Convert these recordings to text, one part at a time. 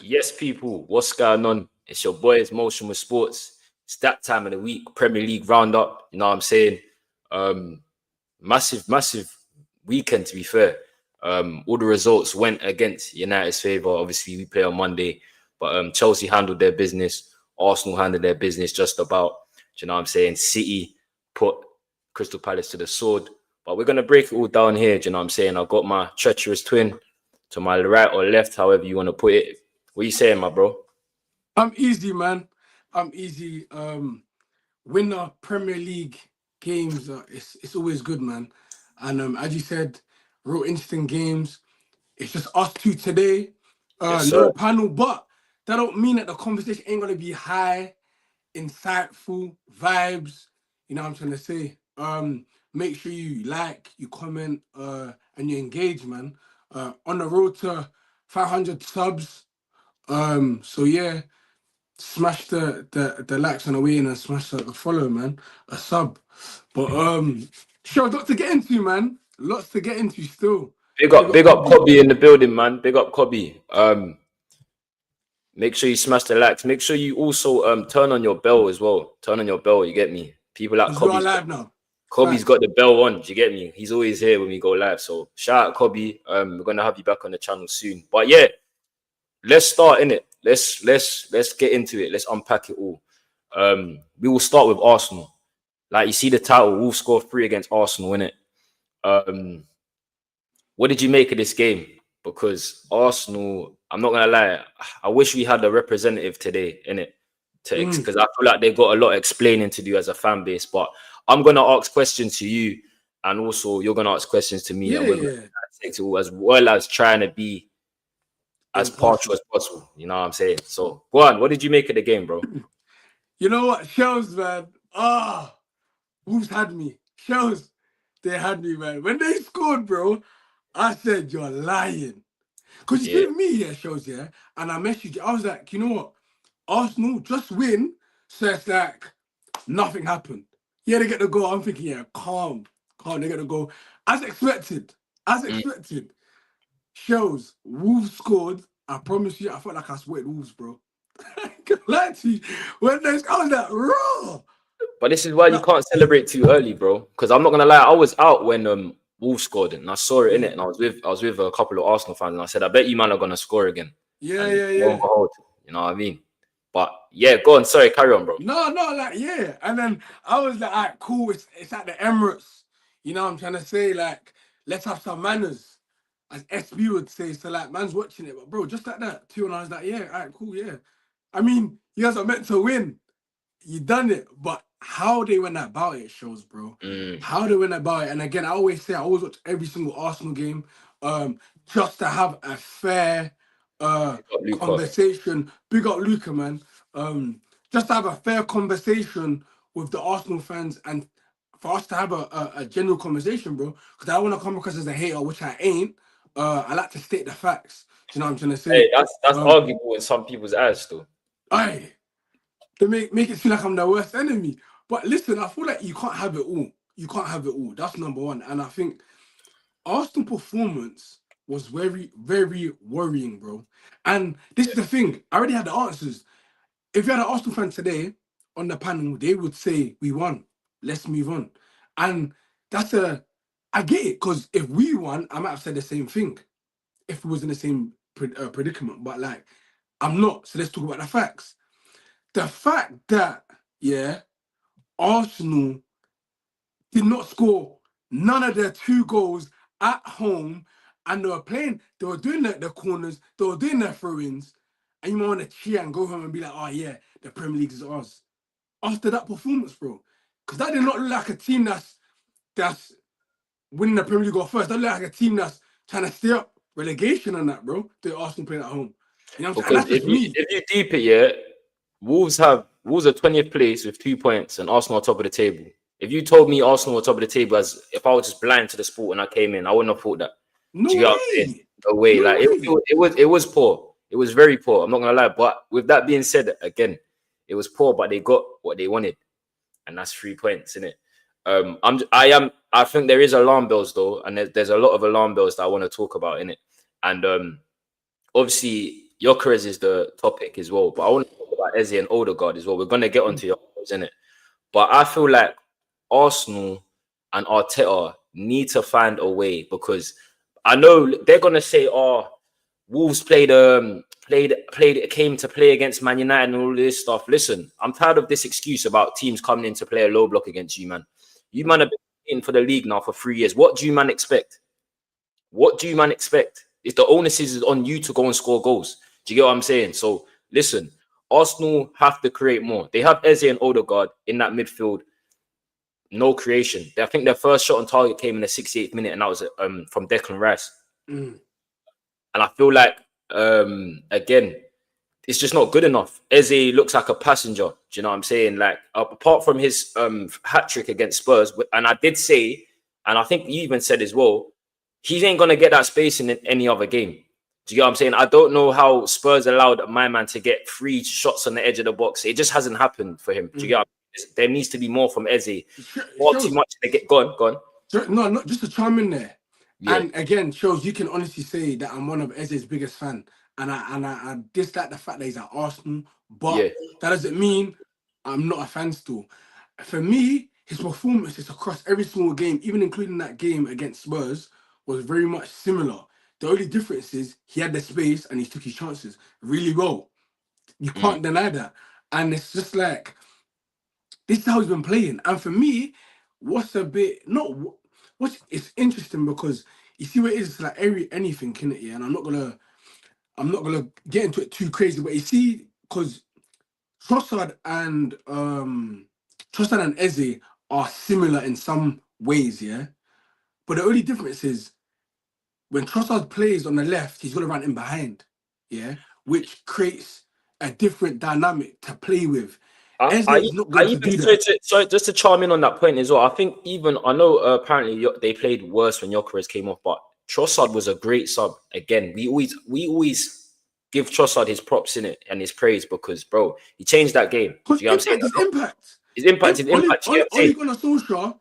Yes, people, what's going on? It's your boys, Motion with Sports. It's that time of the week, Premier League roundup. You know what I'm saying? Um, massive weekend to be fair. All the results went against United's favour. Obviously, we play on Monday, but Chelsea handled their business. Arsenal handled their business just about. Do you know what I'm saying? City put Crystal Palace to the sword. But we're gonna break it all down here. Do you know what I'm saying? I've got my treacherous twin to my right or left, however you want to put it. What you saying, my bro? I'm easy, man. I'm easy. Winner Premier League games. It's always good, man. And as you said, real interesting games. It's just us two today. Yes, sir. No panel, but that don't mean that the conversation ain't gonna be high, insightful vibes. You know what I'm trying to say? Make sure you like, you comment, and you engage, man. On the road to 500 subs. So yeah, smash the likes on the way in and smash the follow, man. A sub. But sure, lots to get into, man. Lots to get into still. Big up Big up Kobe. Kobe in the building, man. Big up Kobe. Make sure you smash the likes. Make sure you also turn on your bell as well. Turn on your bell, you get me? People like Because we are Kobe's live now. Kobe's Facts. got the bell on, do you get me? He's always here when we go live. So shout out Kobe. We're gonna have you back on the channel soon. But yeah, let's start in it. Let's get into it. Let's unpack it all. We will start with Arsenal. Like you see the title, Wolves score 3 against Arsenal, innit? Um, what did you make of this game? Because Arsenal, I'm not gonna lie, I wish we had a representative today, innit? Mm. Because I feel like they got a lot of explaining to do as a fan base. But I'm gonna ask questions to you, and also you're gonna ask questions to me, Yeah, and we're gonna yeah. take to as well as trying to be as partial Impartial. as possible. You know what I'm saying? So go on, what did you make of the game, bro? You know what? Shells, man. Wolves had me. Shells, they had me, man. When they scored, bro, I said, you're lying. Because you Yeah. see me here, Shells, yeah? And I messaged you. I was like, you know what? Arsenal just win. So it's like, nothing happened. Yeah, they get the goal. I'm thinking, yeah, calm. They get the goal. As expected. As Mm. expected. Shells, Wolves scored. I promise you, I felt like I sweated Wolves, bro. I can't lie to you. When they, I was like, raw. But this is why you Like, can't celebrate too early, bro. Because I'm not gonna lie, I was out when Wolves scored and I saw it in yeah. it, and I was with a couple of Arsenal fans, and I said, I bet you man are gonna score again. Yeah, And yeah, lo and yeah. behold, you know what I mean? But yeah, go on. Sorry, carry on, bro. No, like, yeah. And then I was like, all right, cool. It's at the Emirates. You know what I'm trying to say? Like, let's have some manners, as SB would say. So, like, man's watching it. But, bro, just like that, too. And I was like, yeah, all right, cool, yeah. I mean, you guys are meant to win. You done it. But how they went about it shows, bro. Mm. How they went about it. And again, I always say, I always watch every single Arsenal game just to have a fair Got Luca. conversation. Big up Luca, man. Just to have a fair conversation with the Arsenal fans and for us to have a general conversation, bro. Because I don't want to come across as a hater, which I ain't. I like to state the facts. Do you know what I'm trying to Hey, say? that's Um, arguable in some people's eyes, though. I they make it feel like I'm the worst enemy. But listen, I feel like you can't have it all. You can't have it all. That's number one. And I think Arsenal performance was very, very worrying, bro. And this is the thing. I already had the answers. If you had an Arsenal fan today on the panel, they would say, we won. Let's move on. And that's I get it, because if we won, I might have said the same thing if we was in the same predicament. But like, I'm not. So let's talk about the facts. The fact that, yeah, Arsenal did not score none of their 2 goals at home, and they were doing the corners, they were doing their throw-ins, and you might want to cheer and go home and be like, oh yeah, the Premier League is ours. After that performance, bro. Because that did not look like a team that's winning the Premier League or first. That looked like a team that's trying to stay up relegation on that, bro. The Arsenal playing at home. You know what I'm saying? And Because that's just me. if you deep it, yeah, Wolves are 20th place with 2 points, and Arsenal are top of the table. If you told me Arsenal were top of the table, as if I was just blind to the sport when I came in, I wouldn't have thought that. Do No you get what I'm saying? way. No way. No Like way. it was poor. It was very poor. I'm not gonna lie. But with that being said, again, it was poor, but they got what they wanted, and that's 3 points in it. I think there is alarm bells though, and there's a lot of alarm bells that I want to talk about in it. And obviously Gyökeres is the topic as well, but I want to talk about Eze and Odegaard as well. We're gonna get onto Gyökeres, innit? But I feel like Arsenal and Arteta need to find a way, because I know they're gonna say, "Oh, Wolves came to play against Man United and all this stuff." Listen, I'm tired of this excuse about teams coming in to play a low block against you, man. You man have been in for the league now for 3 years. What do you man expect? What do you man expect? If the onus is on you to go and score goals, do you get what I'm saying? So listen, Arsenal have to create more. They have Eze and Odegaard in that midfield. No creation. I think their first shot on target came in the 68th minute, and that was from Declan Rice. Mm. And I feel like again, it's just not good enough. Eze looks like a passenger. Do you know what I'm saying? Like, apart from his hat trick against Spurs, and I did say, and I think you even said as well, he ain't gonna get that space in any other game. Do you get what I'm saying? I don't know how Spurs allowed my man to get 3 shots on the edge of the box. It just hasn't happened for him. Do you get what I'm saying? There needs to be more from Eze. Far too much. They get gone. No, not just to chime in there. Yeah. And again, shows you can honestly say that I'm one of Eze's biggest fan, and I dislike the fact that he's at Arsenal, but that doesn't mean I'm not a fan still. For me, his performances across every single game, even including that game against Spurs, was very much similar. The only difference is he had the space and he took his chances really well. You can't deny that. And it's just like, this is how he's been playing. And for me, what's a bit it's interesting, because you see what it is, like anything in it, yeah. And I'm not gonna get into it too crazy, but you see, because Trossard and Eze are similar in some ways, yeah. But the only difference is when Trossard plays on the left, he's gonna run in behind, yeah, which creates a different dynamic to play with. Eze is not going to do that. So just to chime in on that point as well, I think I know apparently they played worse when Gyökeres came off, but Trossard was a great sub. Again, we always give Trossard his props in it and his praise, because bro, he changed that game. You know what I'm saying? His impact. Ole Gunnar Solskjaer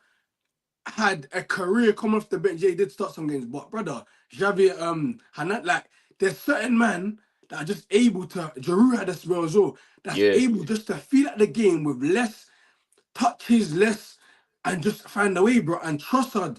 had a career come off the bench. Yeah, he did start some games, but brother, Xavi, Hanat, like, there's certain men that are just able to. Giroud had as well, that's able just to feel at the game with less touches, and just find a way, bro. And Trossard,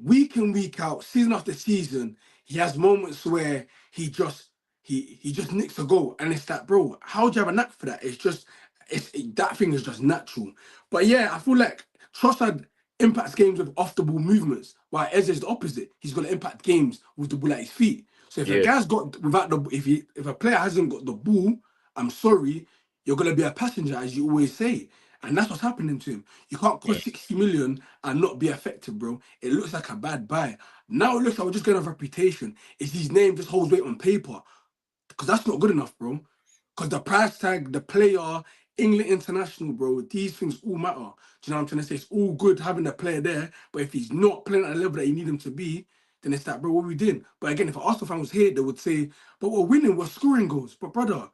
week in, week out, season after season, he has moments where he just nicks a goal, and it's like, bro, how do you have a knack for that? That thing is just natural. But yeah, I feel like Trossard impacts games with off the ball movements, while Eze is the opposite. He's going to impact games with the ball at his feet. So if a guy's got if a player hasn't got the ball, I'm sorry, you're going to be a passenger, as you always say. And that's what's happening to him. You can't cost 60 million and not be effective, bro. It looks like a bad buy. Now it looks like we're just getting a reputation. Is his name just holds weight on paper? Because that's not good enough, bro. Because the price tag, the player, England international, bro, these things all matter. Do you know what I'm trying to say? It's all good having the player there, but if he's not playing at the level that you need him to be, then it's like, bro, what are we doing? But again, if an Arsenal fan was here, they would say, but we're winning, we're scoring goals. But brother,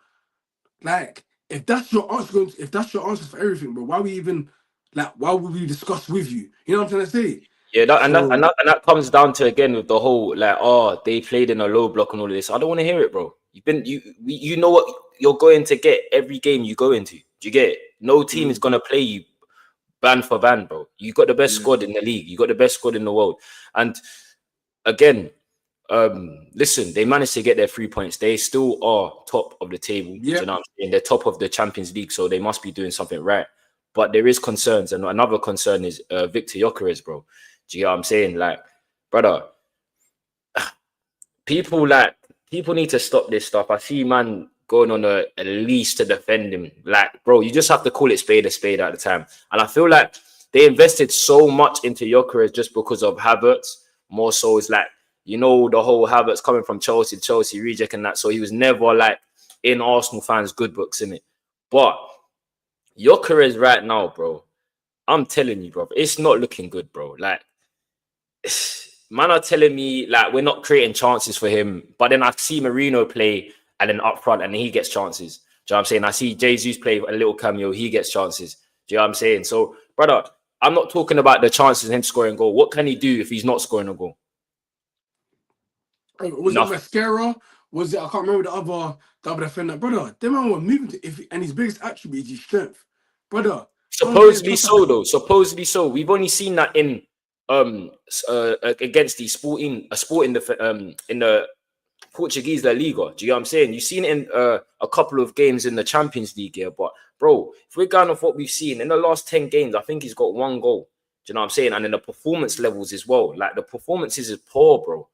like, if that's your answer for everything, bro, why would we discuss with you? You know what I'm trying to say? Yeah, that comes down to, again, with the whole, like, oh, they played in a low block and all of this. I don't want to hear it, bro. You know what you're going to get every game you go into. Do you get it? No team is gonna play you band for band, bro. You got the best squad in the league. You got the best squad in the world. And again, listen, they managed to get their 3 points. They still are top of the table. Yeah. Do you know what I'm saying? They're top of the Champions League, so they must be doing something right. But there is concerns, and another concern is Victor Gyökeres, bro. Do you know what I'm saying? Like, brother, people need to stop this stuff. I see man going on a leash to defend him. Like, bro, you just have to call it spade a spade at the time. And I feel like they invested so much into Gyökeres just because of Havertz. More so, it's like, you know, the whole Havertz coming from Chelsea reject and that. So he was never like in Arsenal fans' good books, innit? But Gyökeres right now, bro, I'm telling you, bro, it's not looking good, bro. Like, man are telling me, like, we're not creating chances for him. But then I see Marino play and then up front and he gets chances. Do you know what I'm saying? I see Jesus play a little cameo, he gets chances. Do you know what I'm saying? So, brother, I'm not talking about the chances of him scoring a goal. What can he do if he's not scoring a goal? Was it Mascara? was it? I can't remember the other defender, brother. Them man were moving and his biggest attribute is his strength, brother. Supposedly so, though. Supposedly so. We've only seen that in against the sporting in the Portuguese La Liga. Do you know what I'm saying? You've seen it in a couple of games in the Champions League here, but bro, if we're going off what we've seen in the last 10 games, I think he's got 1 goal. Do you know what I'm saying? And in the performance levels as well, like the performances is poor, bro.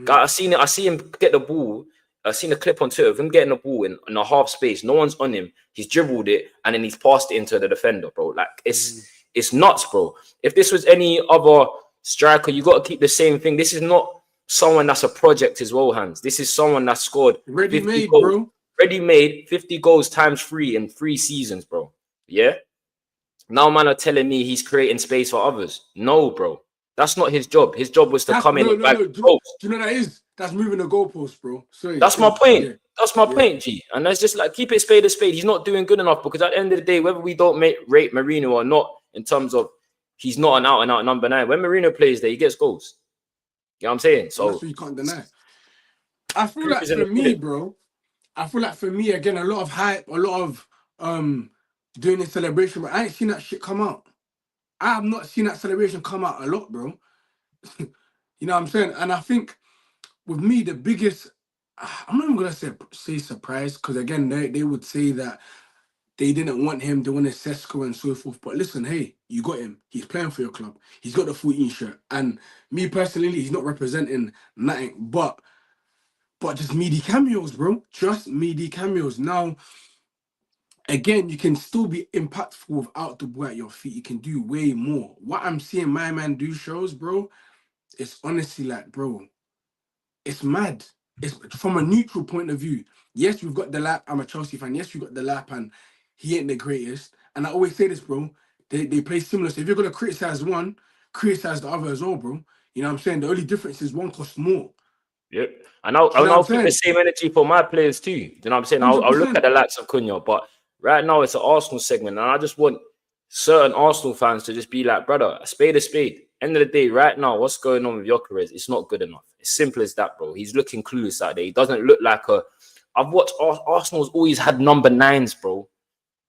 I see him get the ball. I seen a clip on Twitter of him getting the ball in a half space. No one's on him. He's dribbled it and then he's passed it into the defender, bro. Like it's nuts, bro. If this was any other striker, you got to keep the same thing. This is not someone that's a project as well, Hans. This is someone that scored ready-made, bro. Ready-made 50 goals times 3 in 3 seasons, bro. Yeah. Now, man are telling me he's creating space for others. No, bro. That's not his job. His job was to come in and back do you know what that is? That's moving the goalpost, bro. Sorry, that's my point. Yeah. That's my point, G. And that's just like, keep it spade a spade. He's not doing good enough because at the end of the day, whether we don't rate Mourinho or not, in terms of he's not an out-and-out number 9. When Mourinho plays there, he gets goals. You know what I'm saying? So that's what you can't deny. I feel like for me, bro, again, a lot of hype, a lot of doing this celebration, but I ain't seen that shit come out. I have not seen that celebration come out a lot, bro. You know what I'm saying? And I think with me, the biggest, I'm not even gonna say surprise, because again, they would say that they didn't want him, they wanted Sesko and so forth. But listen, hey, you got him. He's playing for your club. He's got the 14 shirt. And me personally, he's not representing nothing but just meaty cameos, bro. Just meaty cameos. Now, again, you can still be impactful without the ball at your feet. You can do way more. What I'm seeing my man do shows, bro, it's honestly like, bro, it's mad. It's from a neutral point of view. Yes, we've got the lap. I'm a Chelsea fan. Yes, we've got the lap, and he ain't the greatest. And I always say this, bro. They play similar. So if you're gonna criticize one, criticize the other as well, bro. You know what I'm saying? The only difference is one costs more. Yep. And I'll keep the same energy for my players too. You know what I'm saying? I'll look at the likes of Cunha, but right now it's an Arsenal segment, and I just want certain Arsenal fans to just be like, brother, a spade, a spade. End of the day, right now, what's going on with Gyökeres? It's not good enough. It's simple as that, bro. He's looking clueless out there. He doesn't look like a. I've watched Arsenal's always had number 9s, bro.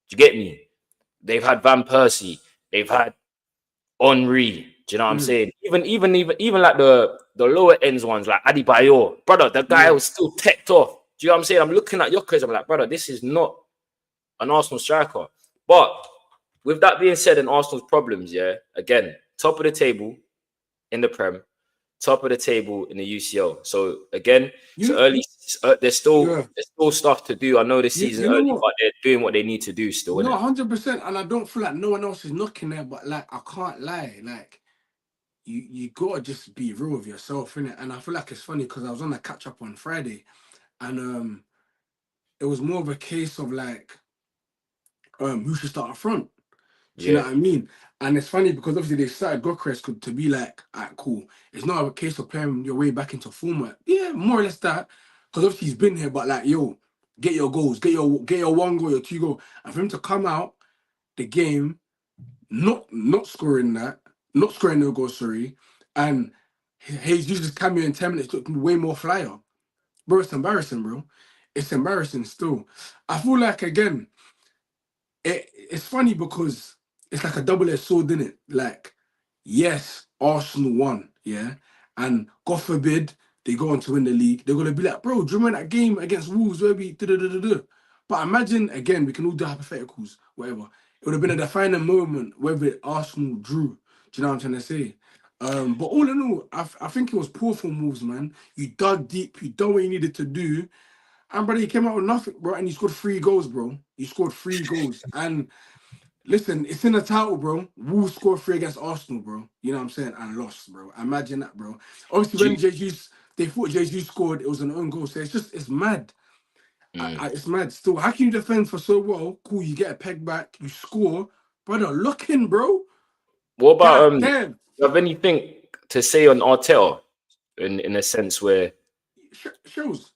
Do you get me? They've had Van Persie. They've had Henry. Do you know what I'm saying? Even like the lower ends ones, like Adebayor. Brother, the guy was still teched off. Do you know what I'm saying? I'm looking at Gyökeres. I'm like, brother, this is not an Arsenal striker. But with that being said, and Arsenal's problems, yeah, again, top of the table in the Prem, top of the table in the UCL. So again, it's early. There's still stuff to do. I know this season early, but they're doing what they need to do still. No, 100%. And I don't feel like no one else is knocking there, but like I can't lie, like you gotta just be real with yourself, innit? And I feel like it's funny because I was on a catch up on Friday, and it was more of a case of like who should start up front. Do you know what I mean? And it's funny because obviously they started Gyökeres to be like, alright, cool. It's not a case of playing your way back into format. Yeah, more or less that. Because obviously he's been here, but like, yo, get your goals, get your 1 goal, your 2 goal. And for him to come out the game, not scoring no goals, sorry, and he's used his cameo in 10 minutes, took way more flyer. Bro, it's embarrassing, bro. It's embarrassing still. I feel like, again, it's funny because it's like a double-edged sword, isn't it? Like, yes, Arsenal won, yeah? And God forbid they go on to win the league. They're going to be like, bro, do you remember that game against Wolves where we da-da-da-da-da? But imagine, again, we can all do hypotheticals, whatever. It would have been a defining moment whether Arsenal drew. Do you know what I'm trying to say? But all in all, I think it was poor for Wolves, man. You dug deep. You done what you needed to do. And, brother, he came out with nothing, bro. And he scored 3 goals, bro. He scored 3 goals. And listen, it's in the title, bro. Wolves scored 3 against Arsenal, bro. You know what I'm saying? And lost, bro. Imagine that, bro. Obviously, when they thought Jesus scored, it was an own goal. So it's mad. It's mad still. How can you defend for so well? Cool, you get a peg back, you score. Brother, look in, bro. What about, do you have anything to say on Arteta in a sense where... Shows.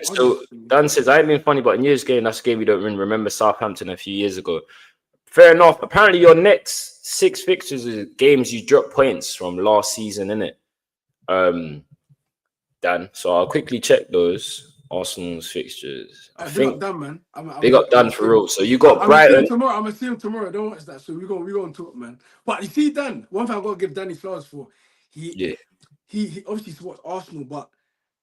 So Dan says, I ain't been funny, but in years game, that's a game we don't remember Southampton a few years ago. Fair enough. Apparently, your next 6 fixtures are games you dropped points from last season, innit? Dan. So I'll quickly check those. Arsenal's fixtures. I Big up think Dan, man. big up Dan for real. So you got I'm gonna see him Brighton. tomorrow. I'm gonna see him tomorrow. Don't watch that. So we gonna talk, man. But you see, Dan, one thing I gotta give Danny flowers for. Yeah. He obviously supports Arsenal, but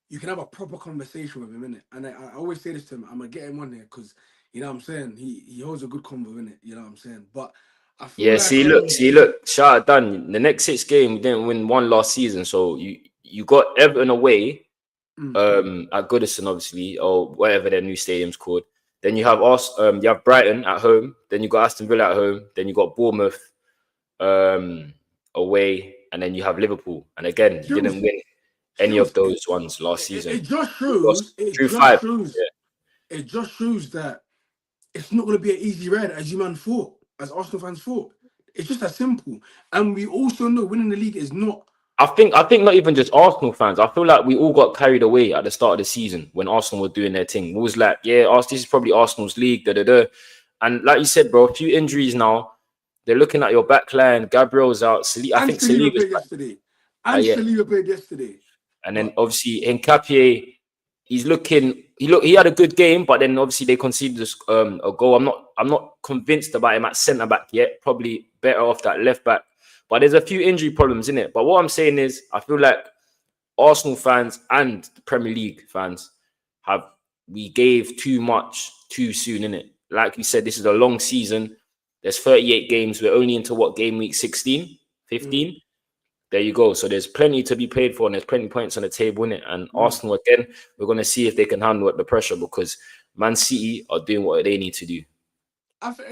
you can have a proper conversation with him, innit? And I always say this to him. I'm gonna get him on here because you know what I'm saying. He holds a good convo, innit? You know what I'm saying. But I feel Yeah, like see, look, shout out Dan. The next 6 games, we didn't win one last season. So you got Everton away, at Goodison, obviously, or whatever their new stadium's called. Then you have you have Brighton at home, then you got Aston Villa at home, then you got Bournemouth away, and then you have Liverpool. And again, you didn't win any of those ones last season. It just You lost shows. It through just 5. shows. Yeah. It just shows that it's not going to be an easy ride as you man thought, as Arsenal fans thought. It's just that simple. And we also know winning the league is not. I think not even just Arsenal fans. I feel like we all got carried away at the start of the season when Arsenal were doing their thing. We was like, yeah, this is probably Arsenal's league, da da da. And like you said, bro, a few injuries now. They're looking at your back line. Gabriel's out. I think Saliba Saliba's played yesterday. And yeah. Saliba played yesterday. And then obviously Nketiah, he had a good game, but then obviously they conceded a goal. I'm not convinced about him at centre back yet. Probably better off that left back. But there's a few injury problems in it. But what I'm saying is, I feel like Arsenal fans and the Premier League fans we gave too much too soon in it. Like you said, this is a long season. There's 38 games. We're only into game week 16, 15. There you go. So there's plenty to be paid for, and there's plenty of points on the table in it. And Arsenal, again, we're going to see if they can handle the pressure, because Man City are doing what they need to do.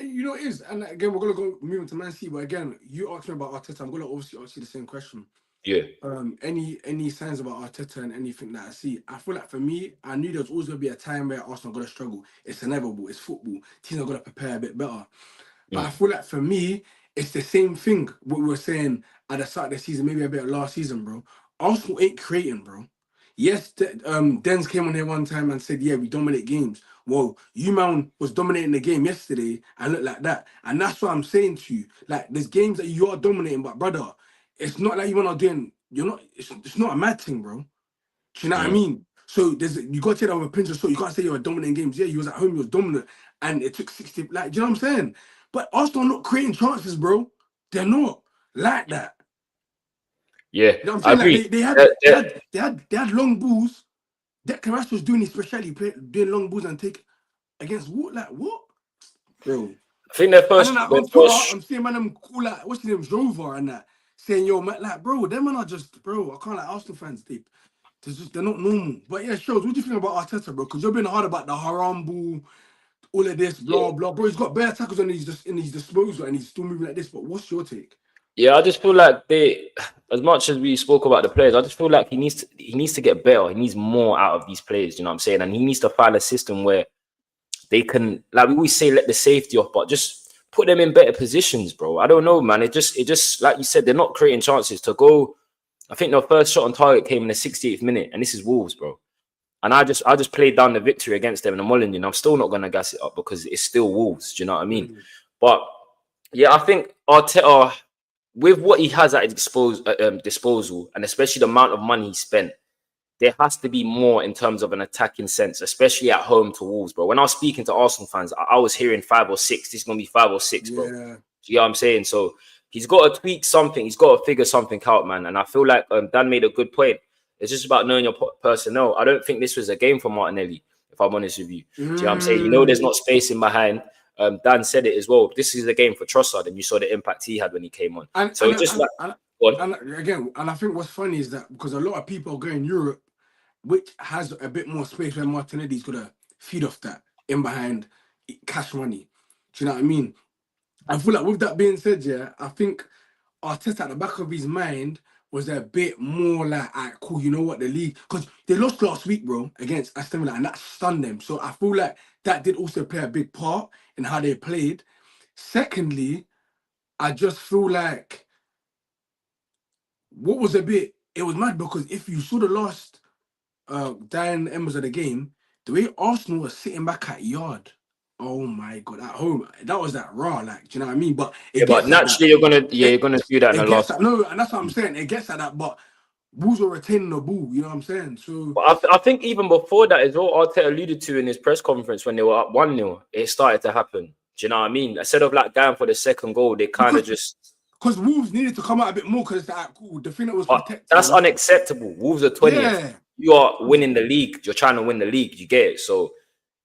You know it is. And again, we're going to go move into Man City. But again, you asked me about Arteta. I'm going to obviously ask you the same question. Yeah. Any signs about Arteta and anything that I see? I feel like for me, I knew there was always going to be a time where Arsenal are going to struggle. It's inevitable. It's football. Teams are going to prepare a bit better. But I feel like for me, it's the same thing what we were saying at the start of the season, maybe a bit of last season, bro. Arsenal ain't creating, bro. Yes, Dens came on here one time and said, yeah, we dominate games. Well, you man was dominating the game yesterday and looked like that. And that's what I'm saying to you. Like, there's games that you are dominating, but brother, it's not like you are doing, it's not a mad thing, bro. Do you know what I mean? So you got to take that with a pinch of salt. You can't say you're dominant in games. Yeah, you was at home, you was dominant, and it took 60. Like, do you know what I'm saying? But Arsenal are not creating chances, bro. They're not like that. Yeah, you know what I'm saying? Like they had long balls. Declan Rice was doing his speciality, doing long balls and take against what? Like what, bro? I think their first. And then on Twitter, I'm seeing man call like what's his name, Rover, and that saying yo, man, like bro, them man are just bro. I can't like Arsenal fans, they're not normal. But yeah, shows. What do you think about Arteta, bro? Because you're being hard about the haram ball, all of this, blah blah, bro. He's got bare tackles on his disposal, and he's still moving like this. But what's your take? Yeah, I just feel like as much as we spoke about the players, I just feel like he needs to get better. He needs more out of these players. You know what I'm saying? And he needs to find a system where they can, like we always say, let the safety off, but just put them in better positions, bro. I don't know, man. It just like you said, they're not creating chances to go. I think their first shot on target came in the 68th minute, and this is Wolves, bro. And I just played down the victory against them in the Molyneux, and I'm still not going to gas it up because it's still Wolves. Do you know what I mean? But yeah, I think Arteta, with what he has at his disposal, and especially the amount of money he spent, there has to be more in terms of an attacking sense, especially at home to Wolves, bro. When I was speaking to Arsenal fans, I was hearing 5 or 6. This is going to be 5 or 6, bro. Yeah. You know what I'm saying? So he's got to tweak something. He's got to figure something out, man. And I feel like Dan made a good point. It's just about knowing your personnel. I don't think this was a game for Martinelli, if I'm honest with you. Do you know what I'm saying? You know there's not space in behind. Dan said it as well. This is a game for Trossard, and you saw the impact he had when he came on. And I think what's funny is that because a lot of people are going Europe, which has a bit more space where Martinelli's gonna feed off that in behind cash money. Do you know what I mean? I feel like with that being said, yeah, I think Arteta at the back of his mind was a bit more like, all right, cool, you know what, the league, because they lost last week, bro, against Aston Villa, and that stunned them. So I feel like that did also play a big part in how they played. Secondly, I just feel like it was mad because if you saw the last dying embers of the game, the way Arsenal was sitting back at yard, oh my god, at home, that was that raw, like, do you know what I mean? But naturally you're gonna do that in the last. No, and that's what I'm saying. It gets at that, but Wolves were retaining the ball. You know what I'm saying? So But I think even before that as well, Arteta alluded to in his press conference when they were up 1-0, it started to happen. Do you know what I mean? Instead of like going for the second goal, they kind of because just. Wolves needed to come out a bit more because it's like cool. The thing that was But that's protecting, unacceptable. Wolves are 20th. yeah. You are winning the league. You're trying to win the league. You get it. So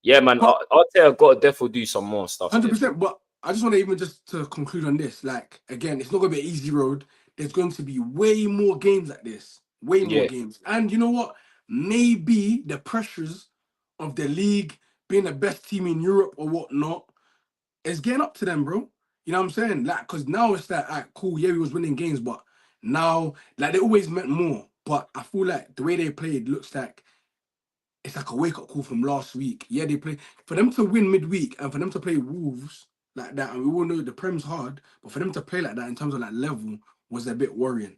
yeah, man. But Arteta got to definitely do some more stuff there. 100%. But I just want to even just to conclude on this. Like again, it's not gonna be an easy road. There's going to be way more games like this. Way more Yeah. games. And you know what? Maybe the pressures of the league being the best team in Europe or whatnot is getting up to them, bro. You know what I'm saying? Like, because now it's like, all right, cool, yeah, we was winning games, but now, like, they always meant more. But I feel like the way they played looks like it's like a wake-up call from last week. Yeah, they play for them to win midweek and for them to play Wolves like that, and we all know the Prem's hard, but for them to play like that in terms of like level was a bit worrying.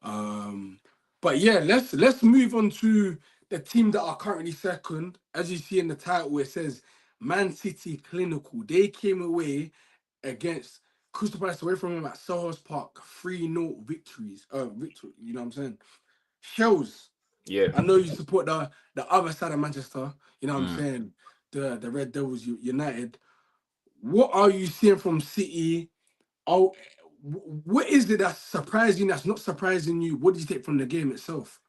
Um, but yeah, let's move on to the team that are currently second. As you see in the title, it says Man City Clinical. They came away against Crystal Palace away from them at Selhurst Park, 3-0 victories. Victory, you know what I'm saying? Shells. Yeah. I know you support the other side of Manchester. You know what I'm Mm. saying? The Red Devils United. What are you seeing from City? Oh, what is it that's surprising? That's not surprising you? What did you take from the game itself?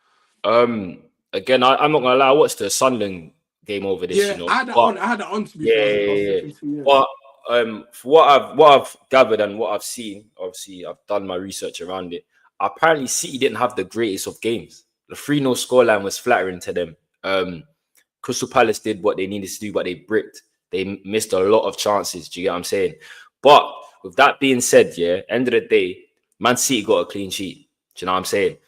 Again, I'm not gonna lie. I watched the Sunderland game over this, Yeah, but I had that on to be yeah, fair. I was yeah, yeah. flipping through, yeah. But for what I've gathered and what I've seen, obviously I've done my research around it. Apparently, City didn't have the greatest of games. The 3-0 scoreline was flattering to them. Crystal Palace did what they needed to do, but they bricked. They missed a lot of chances. Do you get what I'm saying? But with that being said, yeah, end of the day, Man City got a clean sheet. Do you know what I'm saying?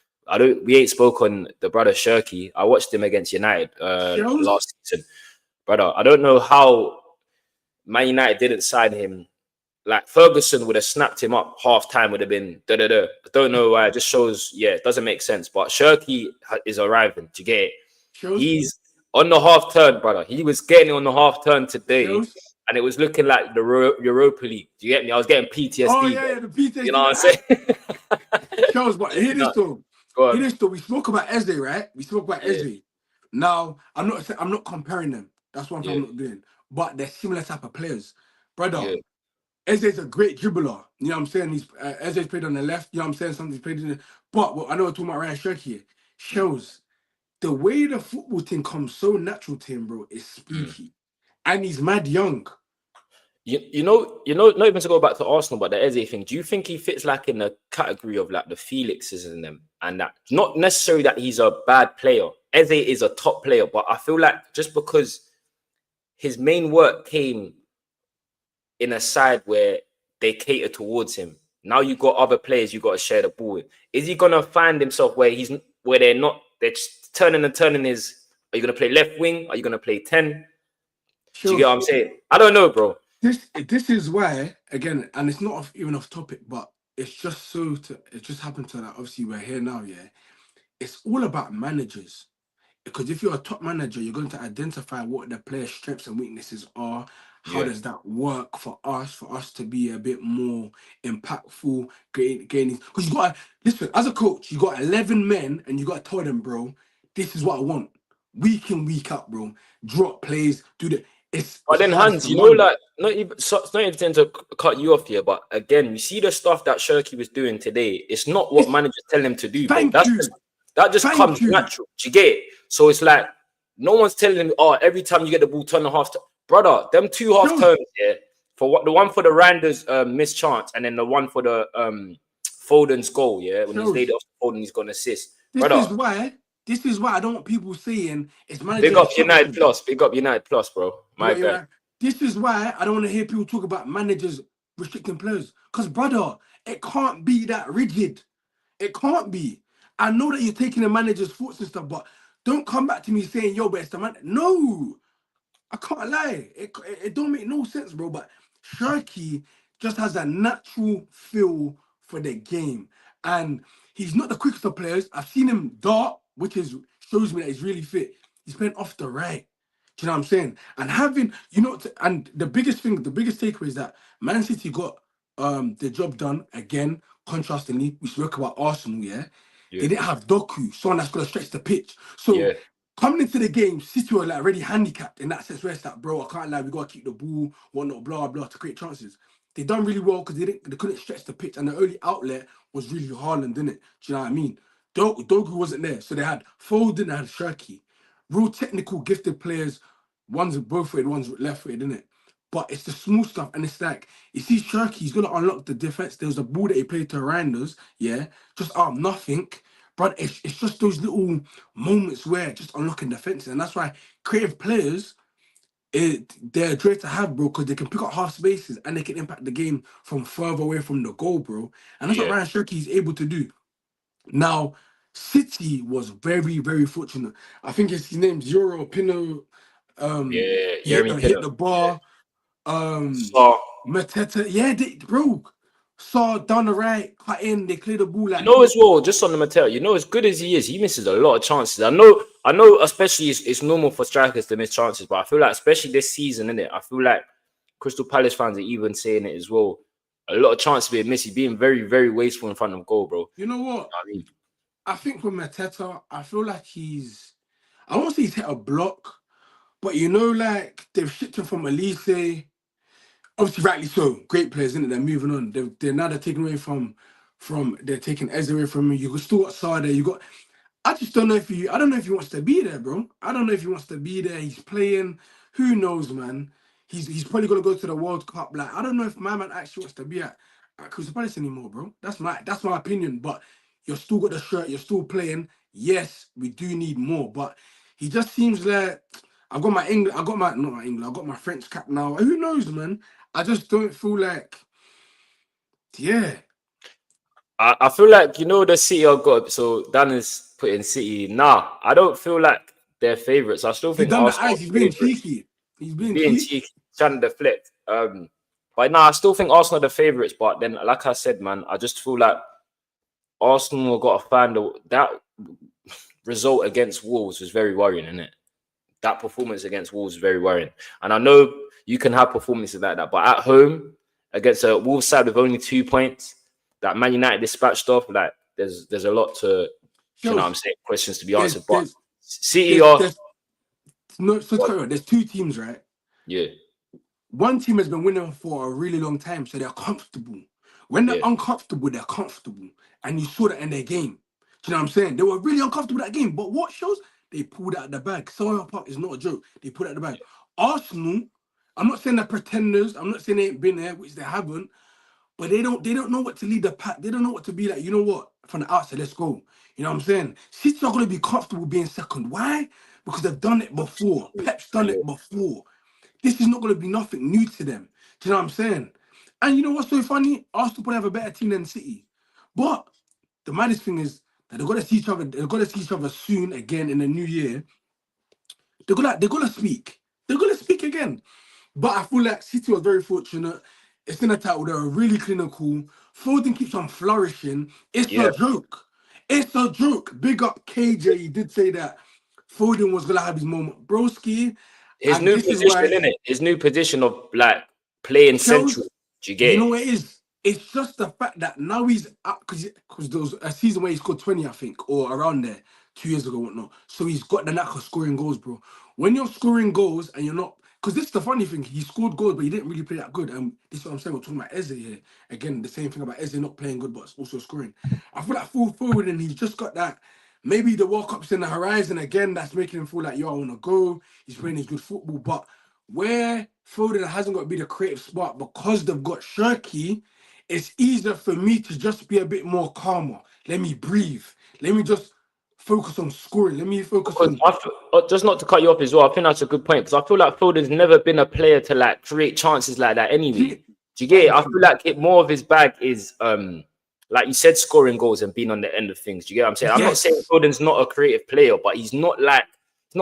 We ain't spoke on the brother Shirky. I watched him against United Shells? last season. Brother, I don't know how Man United didn't sign him. Like Ferguson would have snapped him up. Half time would have been da da da. I don't know why. It just shows, yeah, it doesn't make sense. But Shirky is arriving. To get it? Shells? He's on the half turn, brother. He was getting on the half turn today, Shells? and it was looking like the Europa League. Do you get me? I was getting Oh, PTSD, bro. yeah, the PTSD. You know what I'm saying? Shells, but hear this No, though. go Hear on. this though. We spoke about Eze, right? We spoke about Yeah, Eze. Now, I'm not comparing them. That's one thing yeah, I'm not doing. But they're similar type of players. Brother, yeah. Eze's a great dribbler. You know what I'm saying? Eze's played on the left. You know what I'm saying? Something's played in the. But I know we're talking about Ryan Shirky here. Mm, Shows the way the football thing comes so natural to him, bro, is mm. spooky. And he's mad young. Not even to go back to Arsenal, but the Eze thing. Do you think he fits like in the category of like the Felixes and them, and that not necessarily that he's a bad player. Eze is a top player, but I feel like just because his main work came in a side where they cater towards him. Now you got other players you got to share the ball with. Is he gonna find himself where they're not? They're just turning and turning his. Are you gonna play left wing? Are you gonna play 10? Do you get what Shows I'm saying? I don't know, bro. this is why again, and it's not even off topic, but it's just it just happened to that. Obviously, we're here now, yeah. It's all about managers. Because if you're a top manager, you're going to identify what the player's strengths and weaknesses are. How Yeah. does that work for us to be a bit more impactful, gaining? Because you got to listen, as a coach, you got 11 men and you got to tell them, bro, this is what I want. Week in, week out, bro. Drop plays, do the. But It's then, hard as Hans, to run. like it's not even to cut you off here, but again, you see the stuff that Shirky was doing today. It's not what It's managers tell him to do, bro. thank you, That just thank comes you. natural. Do you get it? So it's like no one's telling him, oh, every time you get the ball, turn the half. Brother, them two half Shows, turns, yeah. For what the one for the Randers missed chance, and then the one for the Foden's goal, yeah. When he's laid shows. off Foden, he's gonna assist, This brother. is why. This is why I don't want people saying it's manager Big up United instruction. Plus, big up United Plus, bro. You My got it guy. right. This is why I don't want to hear people talk about managers restricting players. Because, brother, it can't be that rigid. It can't be. I know that you're taking the manager's thoughts and stuff, but don't come back to me saying, yo, but it's the man. No, I can't lie. It don't make no sense, bro. But Sharky just has a natural feel for the game. And he's not the quickest of players. I've seen him dart, which shows me that he's really fit. He's playing off the right. Do you know what I'm saying? And having, and the biggest thing, the biggest takeaway is that Man City got the job done again, contrastingly. We spoke about Arsenal, yeah. They didn't have Doku, someone that's gonna stretch the pitch. yeah, So coming into the game, City were like already handicapped in that sense where it's like, bro, I can't lie, we gotta keep the ball, whatnot, blah blah to create chances. They done really well because they couldn't stretch the pitch, and the early outlet was really Haaland, didn't it? Do you know what I mean? Dogu wasn't there, so they had Foden and Shirky, real technical, gifted players. One's both way, one's left way, didn't it? But it's the small stuff, and it's like you see, Shirky, he's gonna unlock the defense. There was a ball that he played to Reinders, yeah, just out of nothing. But it's just those little moments where just unlocking defenses, and that's why creative players, they're great to have, bro, because they can pick up half spaces and they can impact the game from further away from the goal, bro. And that's what yeah, Ryan Shirky is able to do. Now, City was very, very fortunate. I think his name's Euro Pino. yeah. He Jeremy hit Pinner. the Yeah. bar. So Mateta, yeah, bro, saw down the right, cut in, they cleared the ball you like. know as well, just on the Mattel, you know, as good as he is, he misses a lot of chances. I know, especially it's normal for strikers to miss chances, but I feel like, especially this season, innit? I feel like Crystal Palace fans are even saying it as well. A lot of chances being missed. He's being very, very wasteful in front of goal, bro. You know what? I mean, I think with Mateta, I feel like I won't say he's hit a block, but you know, like they've shipped him from Elise. Obviously, rightly so. Great players, isn't it? They're moving on. They're taking away from they're taking Eze away from me. You got still got Sada. You got. I just don't know if I don't know if he wants to be there, bro. I don't know if he wants to be there. He's playing. Who knows, man? He's probably gonna go to the World Cup. Like I don't know if my man actually wants to be at Crystal Palace anymore, bro. That's my opinion. But you're still got the shirt. You're still playing. Yes, we do need more, but he just seems like I've got my England. I got my not my England. I got my French cap now. Who knows, man? I just don't feel like. Yeah, I feel like, you know, the City are got, so Dan is putting City. Nah, I don't feel like they're favourites. I still he think done the Arsenal eyes. are He's being favourites. cheeky. He's He's being being cheeky. cheeky, trying to deflect. But nah, I still think Arsenal are the favourites. But then, like I said, man, I just feel like Arsenal got to find that result against Wolves was very worrying, isn't it? That performance against Wolves is very worrying. And I know you can have performances like that, but at home against a Wolves side with only 2 points, that Man United dispatched off, like there's a lot to, you know what I'm Shows saying, questions to be there's answered. But there's City there's are, there's no so there's two teams, right? yeah, One team has been winning for a really long time, so they're comfortable. When they're yeah, uncomfortable, they're comfortable. And you saw that in their game. Do you know what I'm saying? They were really uncomfortable that game. But what shows? They pulled out the bag. Soho Park is not a joke. They pulled out the bag. Arsenal, I'm not saying they're pretenders. I'm not saying they ain't been there, which they haven't. But they don't know what to lead the pack. They don't know what to be like. You know what? From the outside, let's go. You know what I'm saying? City are going to be comfortable being second. Why? Because they've done it before. Pep's done yeah. it before. This is not going to be nothing new to them. Do you know what I'm saying? And you know what's so funny? Arsenal probably have a better team than City. But the maddest thing is that they're gonna see each other. They're gonna see each other soon again in the new year. They're gonna speak. They're gonna speak again. But I feel like City was very fortunate. It's in the title. They were really clinical. Foden keeps on flourishing. It's Yeah. a joke. It's a joke. Big up KJ. He did say that Foden was gonna have his moment, broski. His And new this is position, why innit? His new position of like playing central. Chelsea. Do you You get know it? what it is? It's just the fact that now he's up because there was a season where he scored 20, I think, or around there 2 years ago, whatnot. So he's got the knack of scoring goals, bro. When you're scoring goals and you're not, because this is the funny thing, he scored goals, but he didn't really play that good. And this is what I'm saying. We're talking about Eze here. Again, the same thing about Eze not playing good, but also scoring. I feel like full forward, and he's just got that. Maybe the World Cup's in the horizon again. That's making him feel like, yo, I want to go. He's playing his good football, but where Foden hasn't got to be the creative spark because they've got Shirky, it's easier for me to just be a bit more calmer. Let me breathe. Let me just focus on scoring. Let me focus Because on. just not to cut you off as well, I think that's a good point. Because I feel like Foden's never been a player to like create chances like that anyway. Do you get it? Very I feel true. like more of his bag is like you said, scoring goals and being on the end of things. Do you get what I'm saying? I'm not saying Yes. Foden's not a creative player, but he's not a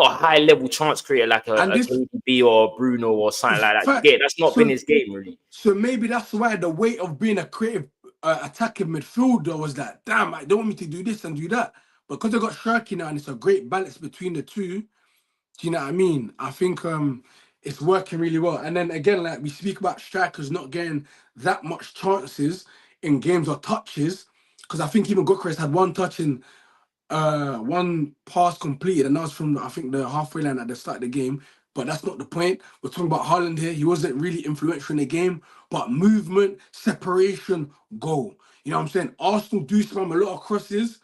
high level chance creator like And a this KDB or Bruno or something is like that. Do you fact. get it? That's not been So, his game really. so maybe that's why the weight of being a creative attacking midfielder was like, damn, I don't want me to do this and do that. Because I got Shirky now and it's a great balance between the two. Do you know what I mean? I think it's working really well. And then again, like we speak about strikers not getting that much chances in games or touches, because I think even Gokeres had one touch in one pass completed, and that was from I think the halfway line at the start of the game. But that's not the point. We're talking about Haaland here. He wasn't really influential in the game, but movement, separation, goal. You know what I'm saying? Arsenal do spam a lot of crosses,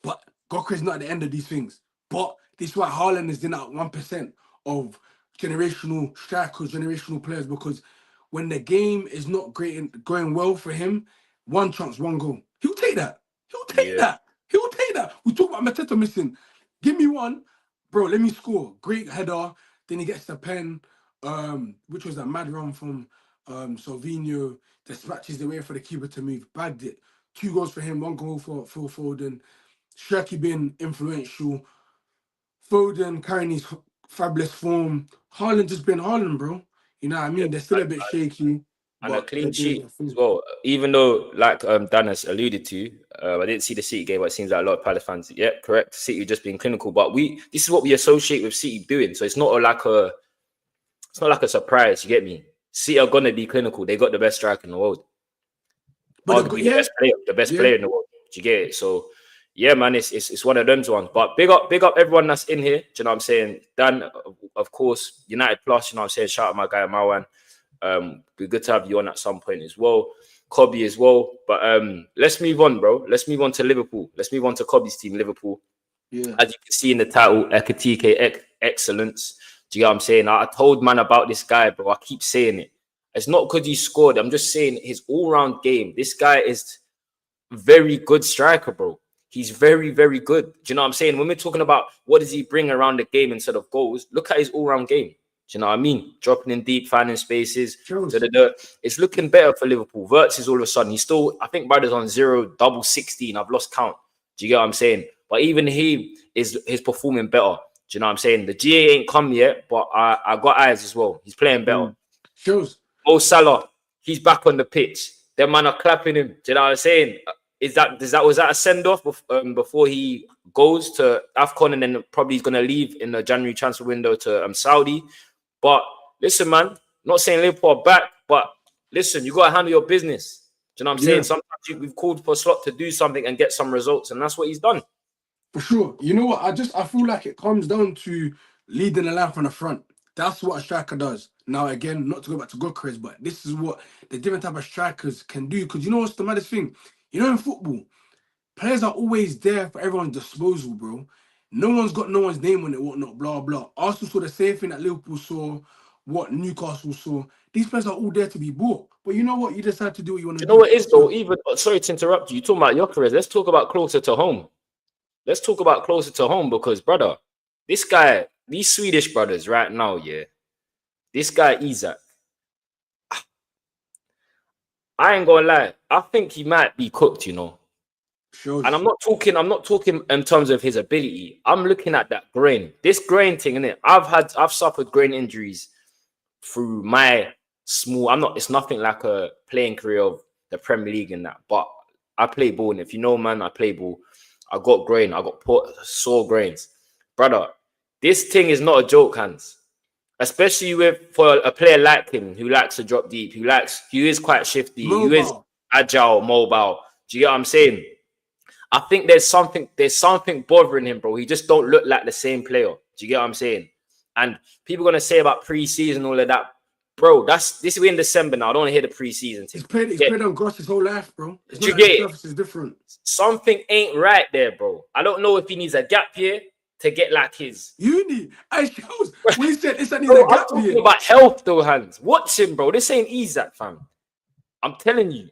but Gokre's not at the end of these things. But this is why Haaland is in that 1% of generational strikers, generational players, because when the game is not great and going well for him, one chance, one goal. He'll take that. He'll take Yeah, that. He'll take that. We talk about Mateta missing. Give me one, bro. Let me score. Great header. Then he gets the pen, which was a mad run from Salvinho. Dispatches the way for the keeper to move. Bagged it. 2 goals for him. 1 goal for Phil Foden. Shirky being influential. Foden carrying his fabulous form. Haaland just been Haaland, bro. You know what I yeah. mean? They're still a bit shaky, And a but they're clean doing sheet their as thing. well. Even though, like Dan has alluded to, I didn't see the City game, but it seems like a lot of Palace fans. Yeah, correct. City just being clinical, but this is what we associate with City doing. So it's not like a surprise. You get me? City are gonna be clinical. They got the best striker in the world, But they've got, arguably the yeah, best yeah. player in the world. Do you get it? So yeah, man, it's one of them ones. But big up everyone that's in here. Do you know what I'm saying? Dan, of course, United Plus. You know what I'm saying? Shout out my guy Marwan. Be good to have you on at some point as well. Cobby as well. But let's move on, bro. Let's move on to Liverpool. Let's move on to Cobby's team, Liverpool. Yeah. As you can see in the title, Ekitike excellence. Do you know what I'm saying? I told man about this guy, bro. I keep saying it. It's not because he scored. I'm just saying his all-round game. This guy is very good striker, bro. He's very, very good. Do you know what I'm saying? When we're talking about what does he bring around the game instead of goals, look at his all-round game. Do you know what I mean? Dropping in deep, finding spaces. Shows. It's looking better for Liverpool. Wirtz is all of a sudden. He's still, I think, brothers on 0, double 16. I've lost count. Do you get what I'm saying? But even he is performing better. Do you know what I'm saying? The GA ain't come yet, but I got eyes as well. He's playing better. Shows. Mo Salah, he's back on the pitch. Them man are clapping him. Do you know what I'm saying? Was that a send off before he goes to AFCON, and then probably he's gonna leave in the January transfer window to Saudi? But listen, man, not saying Liverpool are back, but listen, you gotta handle your business. Do you know what I'm saying? Sometimes we've called for Slot to do something and get some results, and that's what he's done. For sure. You know what? I feel like it comes down to leading the line from the front. That's what a striker does. Now, again, not to go back to Gokres, but this is what the different type of strikers can do. Because you know what's the maddest thing? You know, in football, players are always there for everyone's disposal, bro. No one's got no one's name on it, whatnot, blah, blah. Arsenal saw the same thing that Liverpool saw, what Newcastle saw. These players are all there to be bought. But you know what? You decide to do what you want to Do you do. know what it is, though? Even, sorry to interrupt you, you're talking about Gyökeres. Let's talk about closer to home. Let's talk about closer to home because, brother, this guy, these Swedish brothers right now, yeah, this guy, Isak, I ain't gonna lie. I think he might be cooked, you know. Shows. And I'm not talking in terms of his ability. I'm looking at that grain. This grain thing, innit? I've suffered grain injuries through my small. It's nothing like a playing career of the Premier League and that. But I play ball, and if you know, man, I play ball. I got grain. I got sore grains, brother. This thing is not a joke, hands. Especially for a player like him who likes to drop deep, who is quite shifty, who is agile, mobile. Do you get what I'm saying? I think there's something bothering him, bro. He just don't look like the same player. Do you get what I'm saying? And people are gonna say about preseason, all of that, bro. This we're in December now. I don't want to hear the preseason thing. He's played on grass his whole life, bro. It's Do not you like get the it? surface is different. Something ain't right there, bro. I don't know if he needs a gap year to get like his. I shows when he said it's that needs Bro, a gap I'm year. talking about health though, hands. Watch him, bro. This ain't Isak, fam. I'm telling you.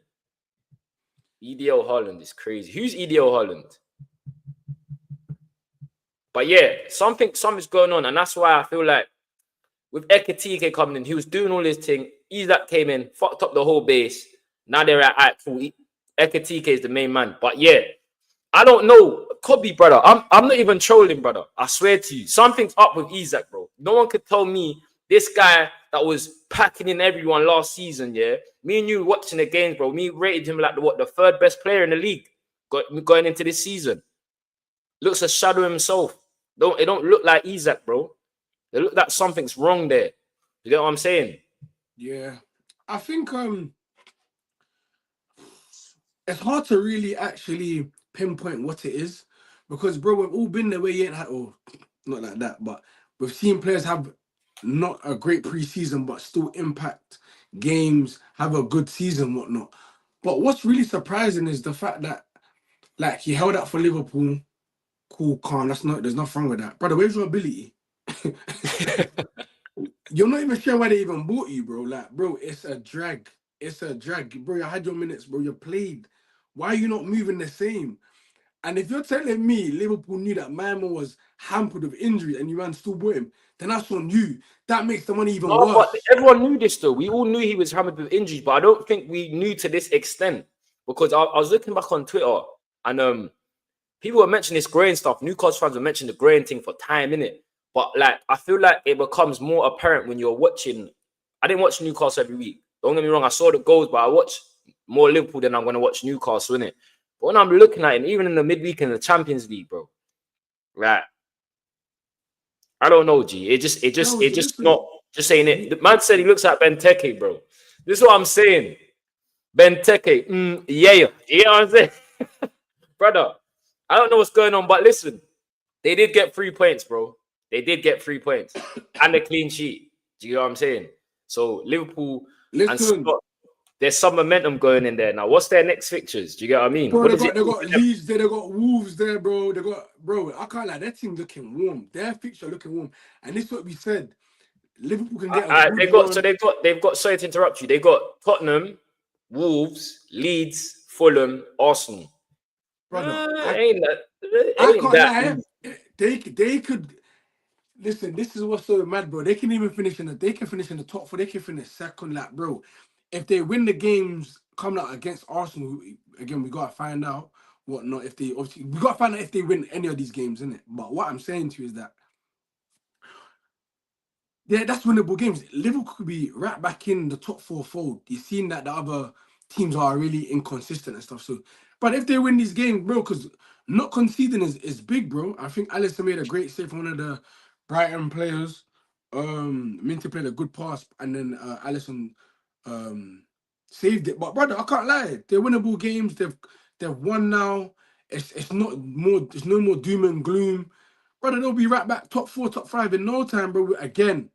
EDL Holland is crazy. Who's EDL Holland? But yeah, something's going on, and that's why I feel like with Ekitike coming in, he was doing all this thing. Isak came in, fucked up the whole base. Now they're at full. Ekitike is the main man. But yeah, I don't know. Could be, brother. I'm not even trolling, brother. I swear to you. Something's up with Isak, bro. No one could tell me this guy that was packing in everyone last season, yeah. Me and you watching the games, bro. Me rated him like the third best player in the league going into this season. Looks a shadow himself. It don't look like Isak, bro. It look like something's wrong there. You get what I'm saying? Yeah. I think it's hard to really actually pinpoint what it is, Because, bro, we've all been there where you ain't had, or not like that, but we've seen players have not a great preseason, but still impact games, have a good season, whatnot. But what's really surprising is the fact that, like, he held out for Liverpool, cool, calm. There's nothing wrong with that, brother. Where's your ability? You're not even sure why they even bought you, bro. Like, bro, it's a drag. It's a drag, bro. You had your minutes, bro. You played. Why are you not moving the same? And if you're telling me Liverpool knew that my man was hampered with injury and you man still bought him, then that's on you. That makes the money even No, but worse. everyone knew this though. We all knew he was hammered with injuries, but I don't think we knew to this extent because I was looking back on Twitter and people were mentioning this growing stuff. Newcastle fans were mentioning the growing thing for time, innit? But like, I feel like it becomes more apparent when you're watching. I didn't watch Newcastle every week. Don't get me wrong. I saw the goals, but I watch more Liverpool than I'm going to watch Newcastle, innit? But when I'm looking at him, even in the midweek in the Champions League, bro, like, I don't know, G. It just Listen, not just saying it. The man said he looks like Benteke, bro. This is what I'm saying. Benteke, yeah, you know what I'm saying, brother. I don't know what's going on, but listen, they did get 3 points, bro. They did get 3 points and a clean sheet. Do you know what I'm saying? So Liverpool and listen, Scott, there's some momentum going in there now. What's their next fixtures? Do you get what I mean? bro. What They is got it? they got Leeds there. They got Wolves there, bro. They got, bro. I can't lie. Their team looking warm. Their fixture looking warm. And this is what we said. Liverpool can get a good run. They've got. Sorry to interrupt you. They got Tottenham, Wolves, Leeds, Fulham, Arsenal. Brother. Ain't I ain't can't that? lie. They could listen. This is what's so mad, bro. They can even finish in the. They can finish in the top four. They can finish second, like, bro. If they win the games coming out against Arsenal, again, we gotta find out whatnot. If they obviously, we gotta find out if they win any of these games, innit? But what I'm saying to you is that, yeah, that's winnable games. Liverpool could be right back in the top four fold. You've seen that the other teams are really inconsistent and stuff. So, but if they win these games, bro, because not conceding is big, bro. I think Alisson made a great save from one of the Brighton players. Minty played a good pass, and then Alisson saved it. But brother, I can't lie. They're winnable games. They've won now. It's not more. It's no more doom and gloom. Brother, they'll be right back top four, top five in no time, bro. Again,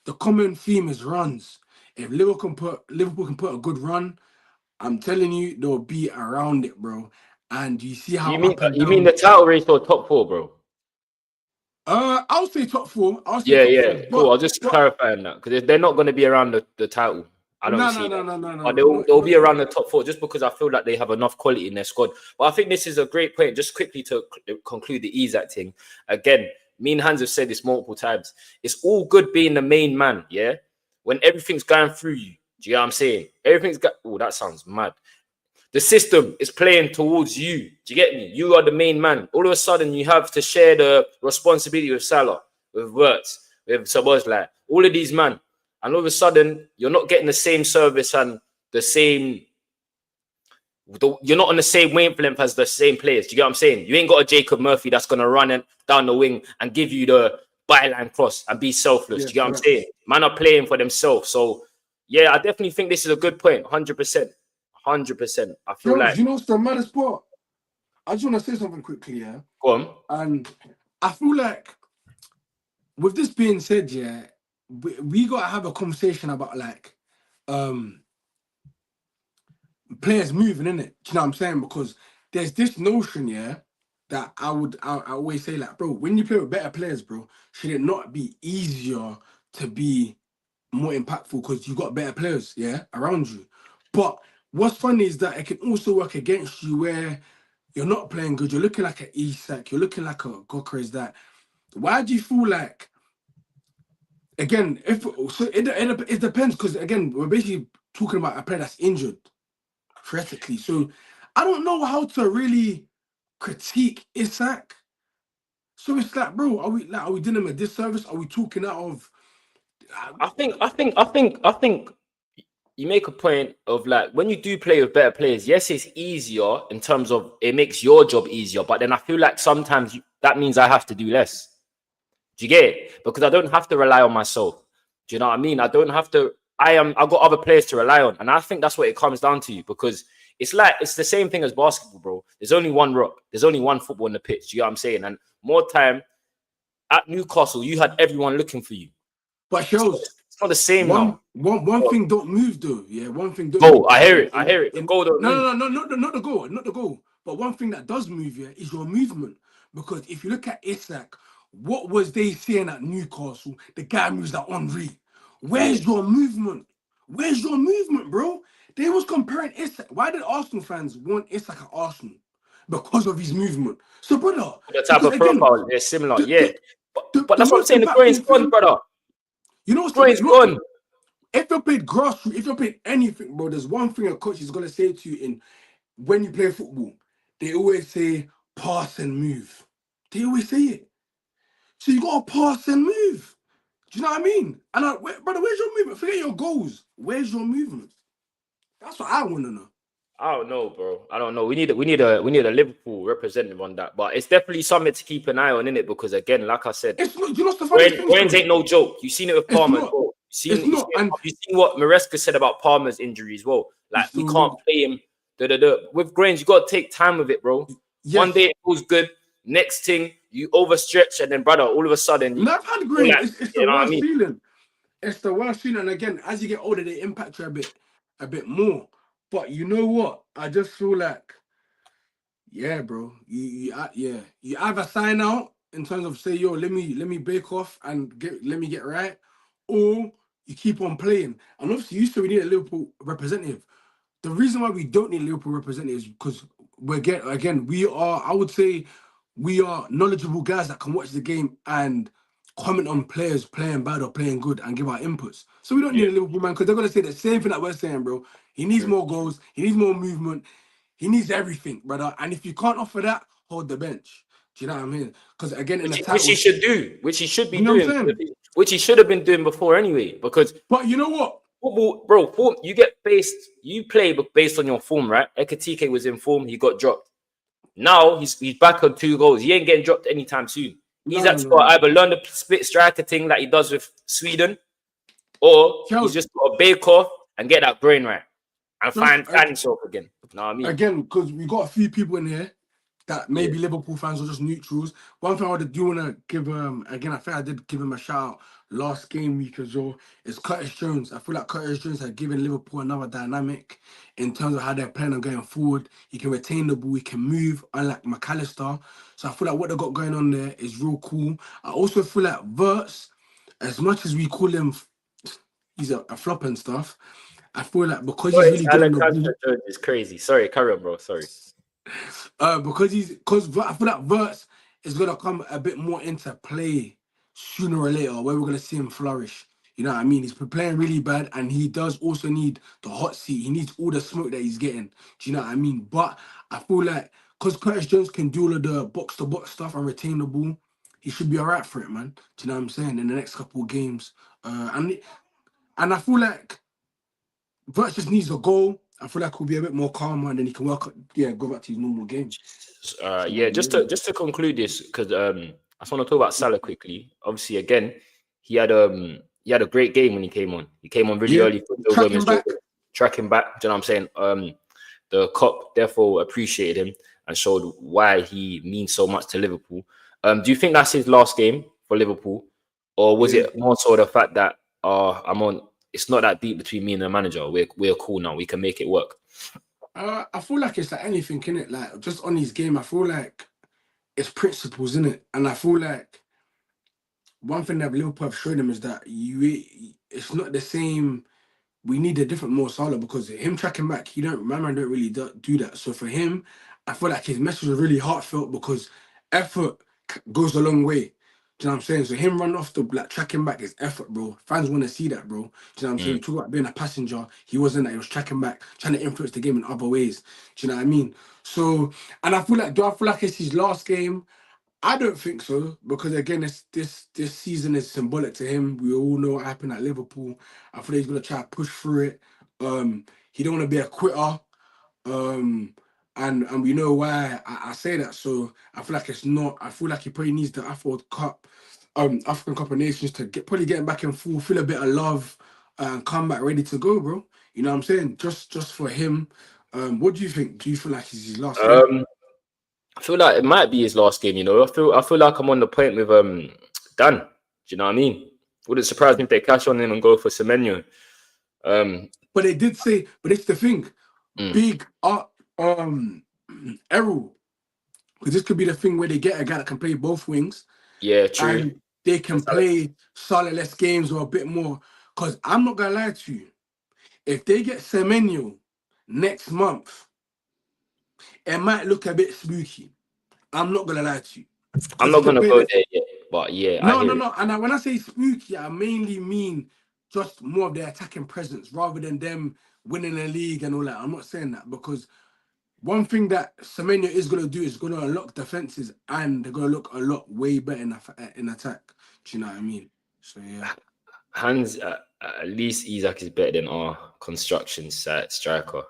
the common theme is runs. If Liverpool can put a good run, I'm telling you, they'll be around it, bro. And you see how up and You mean down. the title race or top four, bro? I'll say top four. I'll say Yeah, top yeah, four. cool. I'll just clarify that because they're not going to be around the title. I don't No, see no, no, that. no, no, no, But no, not, they'll not be even. around the top four just because I feel like they have enough quality in their squad. But I think this is a great point. Just quickly to conclude the Isak thing. Again, me and Hans have said this multiple times. It's all good being the main man, yeah? When everything's going through you. Do you know what I'm saying? Everything's got... Oh, that sounds mad. The system is playing towards you. Do you get me? You are the main man. All of a sudden, you have to share the responsibility with Salah, with Wirtz, with Szoboszlai, all of these men. And all of a sudden, you're not getting the same service and the same... You're not on the same wavelength as the same players. Do you get what I'm saying? You ain't got a Jacob Murphy that's going to run down the wing and give you the byline cross and be selfless. Yeah, Do you get what I'm facts. saying? Man are playing for themselves. So, yeah, I definitely think this is a good point. 100%. 100%. I feel Yo, like... you know what's the maddest part? I just want to say something quickly, yeah? Go on. And I feel like, with this being said, yeah, we got to have a conversation about, like, players moving, in it. Do you know what I'm saying? Because there's this notion, yeah, that I always say, like, bro, when you play with better players, bro, should it not be easier to be more impactful because you got better players, yeah, around you? But what's funny is that it can also work against you where you're not playing good. You're looking like an Isak. You're looking like a Gokras. That why do you feel like? Again, if so, it depends because again, we're basically talking about a player that's injured theoretically. So I don't know how to really critique Isak. So it's like, bro, are we doing him a disservice? Are we talking out of? I think you make a point of like when you do play with better players, yes, it's easier in terms of it makes your job easier, but then I feel like sometimes that means I have to do less. Do you get it? Because I don't have to rely on myself. Do you know what I mean? I don't have to. I've got other players to rely on, and I think that's what it comes down to. Because it's the same thing as basketball, bro. There's only one rock. There's only one football on the pitch. You know what I'm saying? And more time at Newcastle, you had everyone looking for you. But shows It's not the same now. One thing don't move though. Yeah, one thing don't Go. move. I hear it. The goal don't move. No, not the goal, not the goal. But one thing that does move, yeah, is your movement. Because if you look at Isak, what was they saying at Newcastle? The guy moves like Henry. Where's your movement? Where's your movement, bro? They was comparing Isak. Why did Arsenal fans want Isak at Arsenal? Because of his movement. So, brother, The type of profile, they're similar. Yeah. But that's what I'm most saying. The grain's impactful gone, thing- brother. You know what's The grain's gone. If you played grassroots, if you played anything, bro, there's one thing a coach is gonna say to you in when you play football. They always say pass and move. They always say it. So you gotta pass and move. Do you know what I mean? And brother, where's your movement? Forget your goals. Where's your movement? That's what I want to know. I don't know, bro. I don't know. We need a Liverpool representative on that, but it's definitely something to keep an eye on, innit? Because again, like I said, It's not. You know what's the funny thing? Grains ain't no joke. You've seen it with Palmer. You've seen what Maresca said about Palmer's injury as well. Like we can't play him. With Grains, you got to take time with it, bro. Yes. One day it goes good. Next thing you overstretch, and then brother, all of a sudden. I've had Grains. It's the worst feeling. It's the worst feeling. And again, as you get older, they impact you a bit more. But you know what? I just feel like, yeah, bro. You either sign out in terms of say, yo, let me bake off and let me get right, or you keep on playing. And obviously, you still need a Liverpool representative. The reason why we don't need Liverpool representatives is because I would say we are knowledgeable guys that can watch the game and comment on players playing bad or playing good and give our inputs. So we don't need a Liverpool man because they're gonna say the same thing that we're saying, bro. He needs more goals, he needs more movement, he needs everything, brother. And if you can't offer that, hold the bench. Do you know what I mean? Because again, which he should do, which he should be doing, which he should have been doing before anyway. But you know what? Football, bro, you play based on your form, right? Ekitike was in form, he got dropped. Now he's back on 2 goals. He ain't getting dropped anytime soon. He's got to either learn the split striker thing that he does with Sweden, or he's just got to bake off and get that brain right and find himself again. You know what I mean? Again, because we got a few people in here that maybe Liverpool fans are just neutrals. One thing I do want to give again, I think I did give him a shout out last game week as well, is Curtis Jones. I feel like Curtis Jones has given Liverpool another dynamic in terms of how they're playing on going forward. He can retain the ball, he can move, unlike McAllister. So I feel like what they got going on there is real cool. I also feel like Verts, as much as we call him, he's a flop and stuff, I feel like because he's really good on the ball. It's crazy. Sorry, carry on, bro. Sorry. Because I feel like Verts is gonna come a bit more into play sooner or later, where we're gonna see him flourish. You know what I mean? He's playing really bad, and he does also need the hot seat. He needs all the smoke that he's getting. Do you know what I mean? But I feel like because Curtis Jones can do all of the box-to-box stuff and retain the ball, he should be all right for it, man. Do you know what I'm saying? In the next couple of games, and I feel like Verts just needs a goal. I feel like he'll be a bit more calmer, and then he can go back to his normal game. Just to conclude this, because I just want to talk about Salah quickly. Obviously, again, he had a great game when he came on. He came on really early for tracking back. Do you know what I'm saying? The Kop therefore appreciated him and showed why he means so much to Liverpool. Do you think that's his last game for Liverpool, or was it more so the fact that it's not that deep between me and the manager. We're cool now. We can make it work. I feel like it's like anything, innit? Like just on his game, I feel like it's principles, innit? And I feel like one thing that Liverpool have shown him is that it's not the same. We need a different Mo Salah because him tracking back, my man don't really do that. So for him, I feel like his message was really heartfelt because effort goes a long way. Do you know what I'm saying? So him running off the tracking back is effort, bro. Fans want to see that, bro. Do you know what I'm saying? You talk about being a passenger. He wasn't that. He was tracking back, trying to influence the game in other ways. Do you know what I mean? So, and I feel like it's his last game? I don't think so because again, this season is symbolic to him. We all know what happened at Liverpool. I feel he's gonna try to push through it. He don't want to be a quitter. And we know why I say that. So I feel like it's not. I feel like he probably needs the African Cup of Nations to probably get him back in full, feel a bit of love, and come back ready to go, bro. You know what I'm saying? Just for him. What do you think? Do you feel like it's his last game? I feel like it might be his last game. You know, I feel like I'm on the point with Dan. Do you know what I mean? Wouldn't surprise me if they cash on him and go for Semenyo. But they did say, but it's the thing, Mm. big up Errol, because this could be the thing where they get a guy that can play both wings. Yeah, true. And they can play solid less games or a bit more. Because I'm not gonna lie to you, if they get Semenyo next month, it might look a bit spooky. I'm not gonna lie to you. I'm not gonna go there yet, but yeah, I hear it. No. And when I say spooky, I mainly mean just more of their attacking presence rather than them winning the league and all that. I'm not saying that because one thing that Semenyo is going to do is going to unlock defenses and they're going to look a lot way better in attack. Do you know what I mean? So, yeah. Hans, at least Isaac is better than our construction site striker.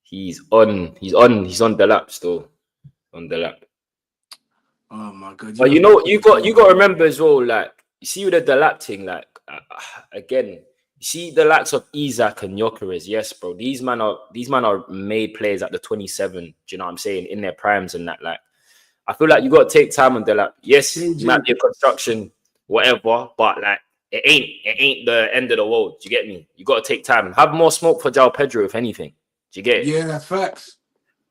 He's on the lap still. On the lap. Oh my God. But you know, you got to remember as well, like, you see with the lap thing, like, again, you see the likes of Isaac and Gyökeres, yes, bro. These man are made players at the 27. Do you know what I'm saying? In their primes and that. Like, I feel like you got to take time on the lap. Yes, it might be a construction, whatever, but like it ain't the end of the world. Do you get me? You got to take time. Have more smoke for João Pedro, if anything. Do you get it? Yeah, facts.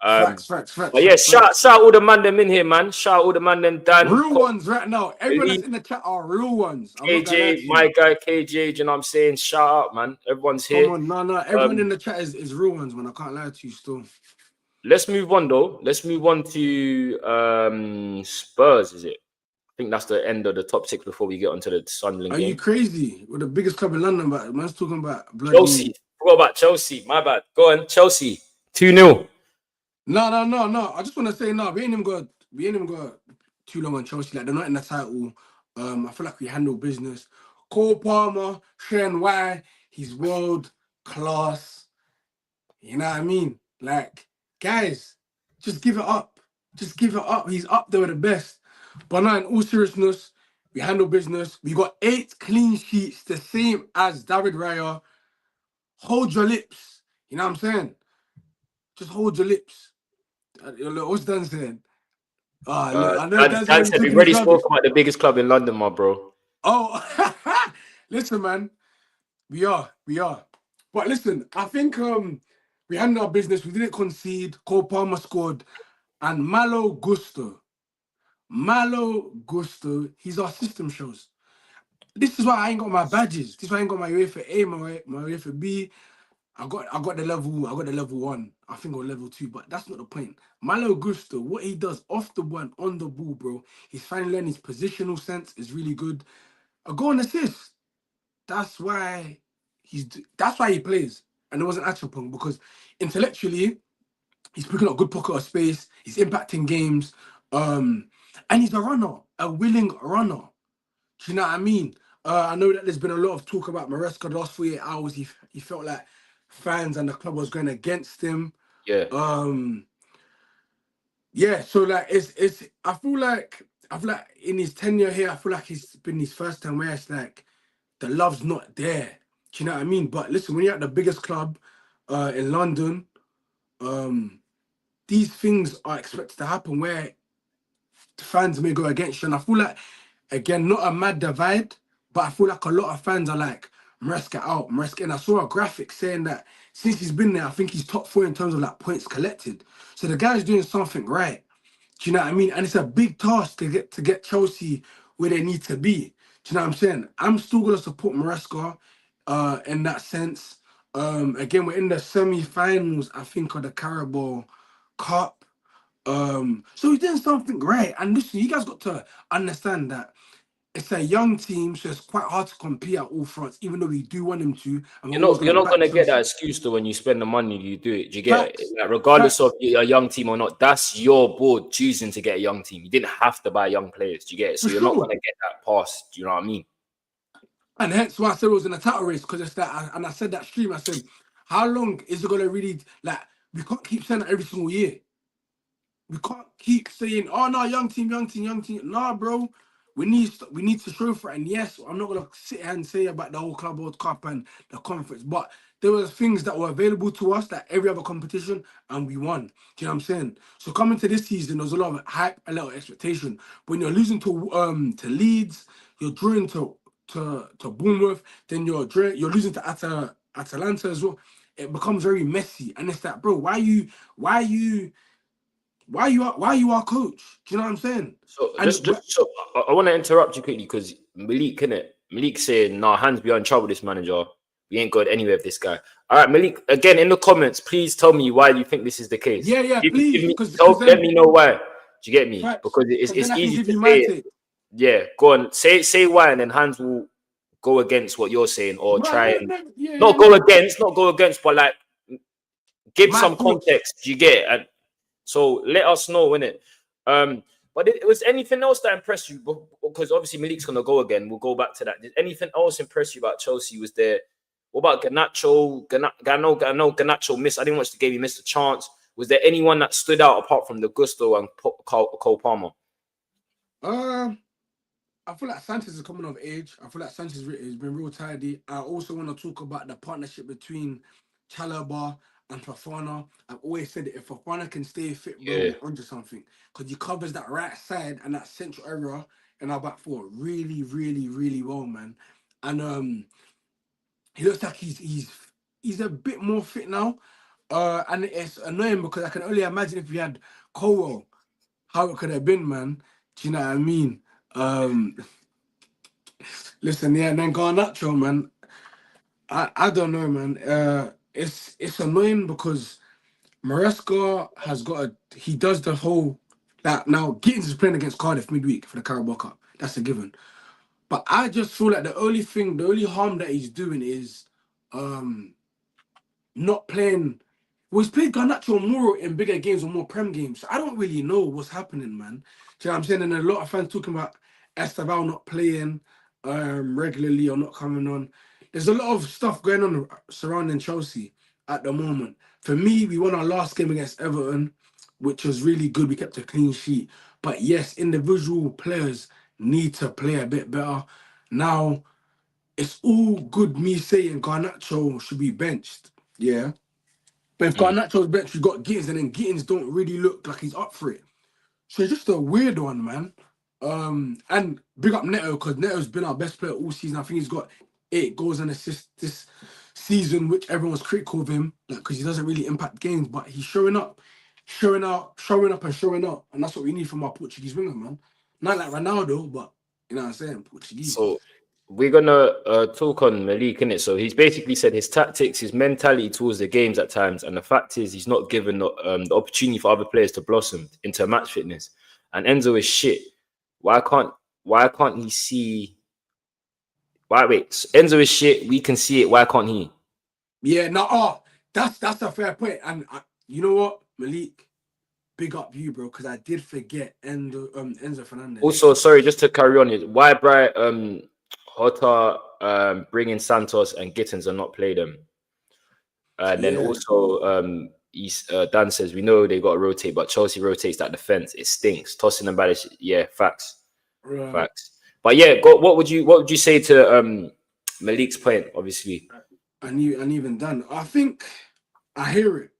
Facts. But yeah, shout all the man them in here, man. Shout all the man them, Dan. Real ones right now. Everyone that's in the chat are real ones. KJ, my guy, KJ, do you know what I'm saying? Shout out, man. Everyone's here. Come on, no. Everyone in the chat is real ones, man. I can't lie to you still. Let's move on, though. Let's move on to Spurs, is it? I think that's the end of the top 6 before we get onto the Sunderland game. Are you crazy? We're the biggest club in London, but man's talking about bloody... Chelsea. Forgot about Chelsea. My bad. Go on, Chelsea. 2-0. No. I just want to say, no, we ain't even got too long on Chelsea. Like, they're not in the title. I feel like we handle business. Cole Palmer, Shen Y, he's world class. You know what I mean? Like, guys, just give it up. Just give it up. He's up there with the best. But now, in all seriousness, we handle business. We got 8 clean sheets, the same as David Raya. Hold your lips. You know what I'm saying? Just hold your lips. What's Dan saying? I know Dan said we already spoke about the biggest club in London, my bro. Oh, listen, man. We are. But listen, I think we handled our business. We didn't concede. Cole Palmer scored. And Malo Gusto, he's our system shows. This is why I ain't got my badges. This is why I ain't got my UEFA A, my UEFA B. I got the level 1, I think, or level 2, but that's not the point. Malo Gusto, what he does off the ball and on the ball, bro, he's finally learning his positional sense is really good. A goal and assist. That's why he plays. And it wasn't Achapong, because intellectually, he's picking up good pocket of space, he's impacting games, and he's a runner, a willing runner. Do you know what I mean? I know that there's been a lot of talk about Maresca the last 48 hours. He felt like fans and the club was going against him. Yeah. Yeah, so like it's I feel like in his tenure here, I feel like it's been his first time where it's like the love's not there. Do you know what I mean? But listen, when you're at the biggest club in London, these things are expected to happen where the fans may go against you. And I feel like, again, not a mad divide, but I feel like a lot of fans are like, Maresca out, Maresca in. I saw a graphic saying that since he's been there, I think he's top 4 in terms of like points collected. So the guy's doing something right. Do you know what I mean? And it's a big task to get Chelsea where they need to be. Do you know what I'm saying? I'm still gonna support Maresca in that sense. Again, we're in the semi-finals, I think, of the Carabao Cup. So he's doing something right. And listen, you guys got to understand that it's a young team, so it's quite hard to compete at all fronts, even though we do want him to. And you're not going to get that excuse though when you spend the money, you do it. Do you get it? Like, regardless of a young team or not, that's your board choosing to get a young team. You didn't have to buy young players. Do you get it? So you're not going to get that pass. Do you know what I mean? And hence why I said it was in a title race, because it's that. And I said that stream, I said, how long is it going to really, like, we can't keep saying that every single year. We can't keep saying, oh, no, young team. Nah, bro. We need to show for it. And yes, I'm not gonna sit here and say about the whole Club World Cup and the conference, but there were things that were available to us that every other competition, and we won. Do you know what I'm saying? So coming to this season, there was a lot of hype, a lot of expectation. When you're losing to Leeds, you're drawing to Bournemouth, then you're losing to Atalanta as well. It becomes very messy, and it's like, bro, why you why you our coach? Do you know what I'm saying? So And I want to interrupt you quickly because Malik, innit? Malik saying, "Nah, hands beyond trouble. This manager, we ain't got anywhere with this guy." All right, Malik. Again, in the comments, please tell me why you think this is the case. yeah, Give please, me, because let then me know why. Do you get me? facts, Because because it's then I can easy give to you my say it. take. Yeah, go on. Say why, and then hands will go against what you're saying, or Right, try no, and no, yeah, not go against, but like give my some thoughts. context. Do you get it? And so let us know, innit? But was anything else that impressed you? Because obviously Malik's gonna go again. We'll go back to that. Did anything else impress you about Chelsea? Was there? What about Garnacho? I know Garnacho missed. I didn't watch the game. He missed a chance. Was there anyone that stood out apart from the Gusto and Cole Palmer? I feel like Sanchez is coming of age. I feel like Sanchez has been real tidy. I also want to talk about the partnership between Chalobah and Fafana. I've always said that if Fafana can stay fit, bro, Yeah. we're onto something. Because he covers that right side and that central area in our back four really, really, really well, man. And he looks like he's a bit more fit now. And it's annoying because I can only imagine if we had Cole, how it could have been, man. Do you know what I mean? Um, Listen, yeah, and then Garnacho, man. I don't know, man. It's annoying because Maresca has got he does the whole that now Gittins is playing against Cardiff midweek for the Carabao Cup. That's a given. But I just feel like the only harm that he's doing is um not playing. Well, he's played Garnacho more in bigger games or more Prem games. So I don't really know what's happening, man. Do you know what I'm saying? And a lot of fans talking about Esteval not playing regularly or not coming on. There's a lot of stuff going on surrounding Chelsea at the moment. For me, we won our last game against Everton, which was really good. We kept a clean sheet. But yes, individual players need to play a bit better. Now, it's all good me saying Garnacho should be benched. Yeah. But if Mm. Garnacho's bench, you got Gittins, and then Gittins don't really look like he's up for it. So it's just a weird one, man. And big up Neto, because Neto's been our best player all season. I think he's got 8 goals and assists this season, which everyone's critical of him, because he doesn't really impact games, but he's showing up, showing out, showing up and showing up. And that's what we need from our Portuguese winger, man. Not like Ronaldo, but you know what I'm saying, Portuguese. So we're gonna talk on Malik, innit? So he's basically said his tactics, his mentality towards the games at times, and the fact is he's not given the opportunity for other players to blossom into match fitness. And Enzo is shit. Why can't he see? Why wait? Enzo is shit. We can see it. Why can't he? Yeah, no, that's a fair point. And you know what, Malik, big up you, bro, because I did forget Enzo Fernandez. Also, sorry, just to carry on, why Bright Hota bringing Santos and Gittins and not play them? And then Yeah, also, Dan says we know they got to rotate, but Chelsea rotates that defense. It stinks. Tossing them back. Yeah, facts, right. facts. But yeah, what would you say to Malik's point? Obviously, And even done. I think I hear it,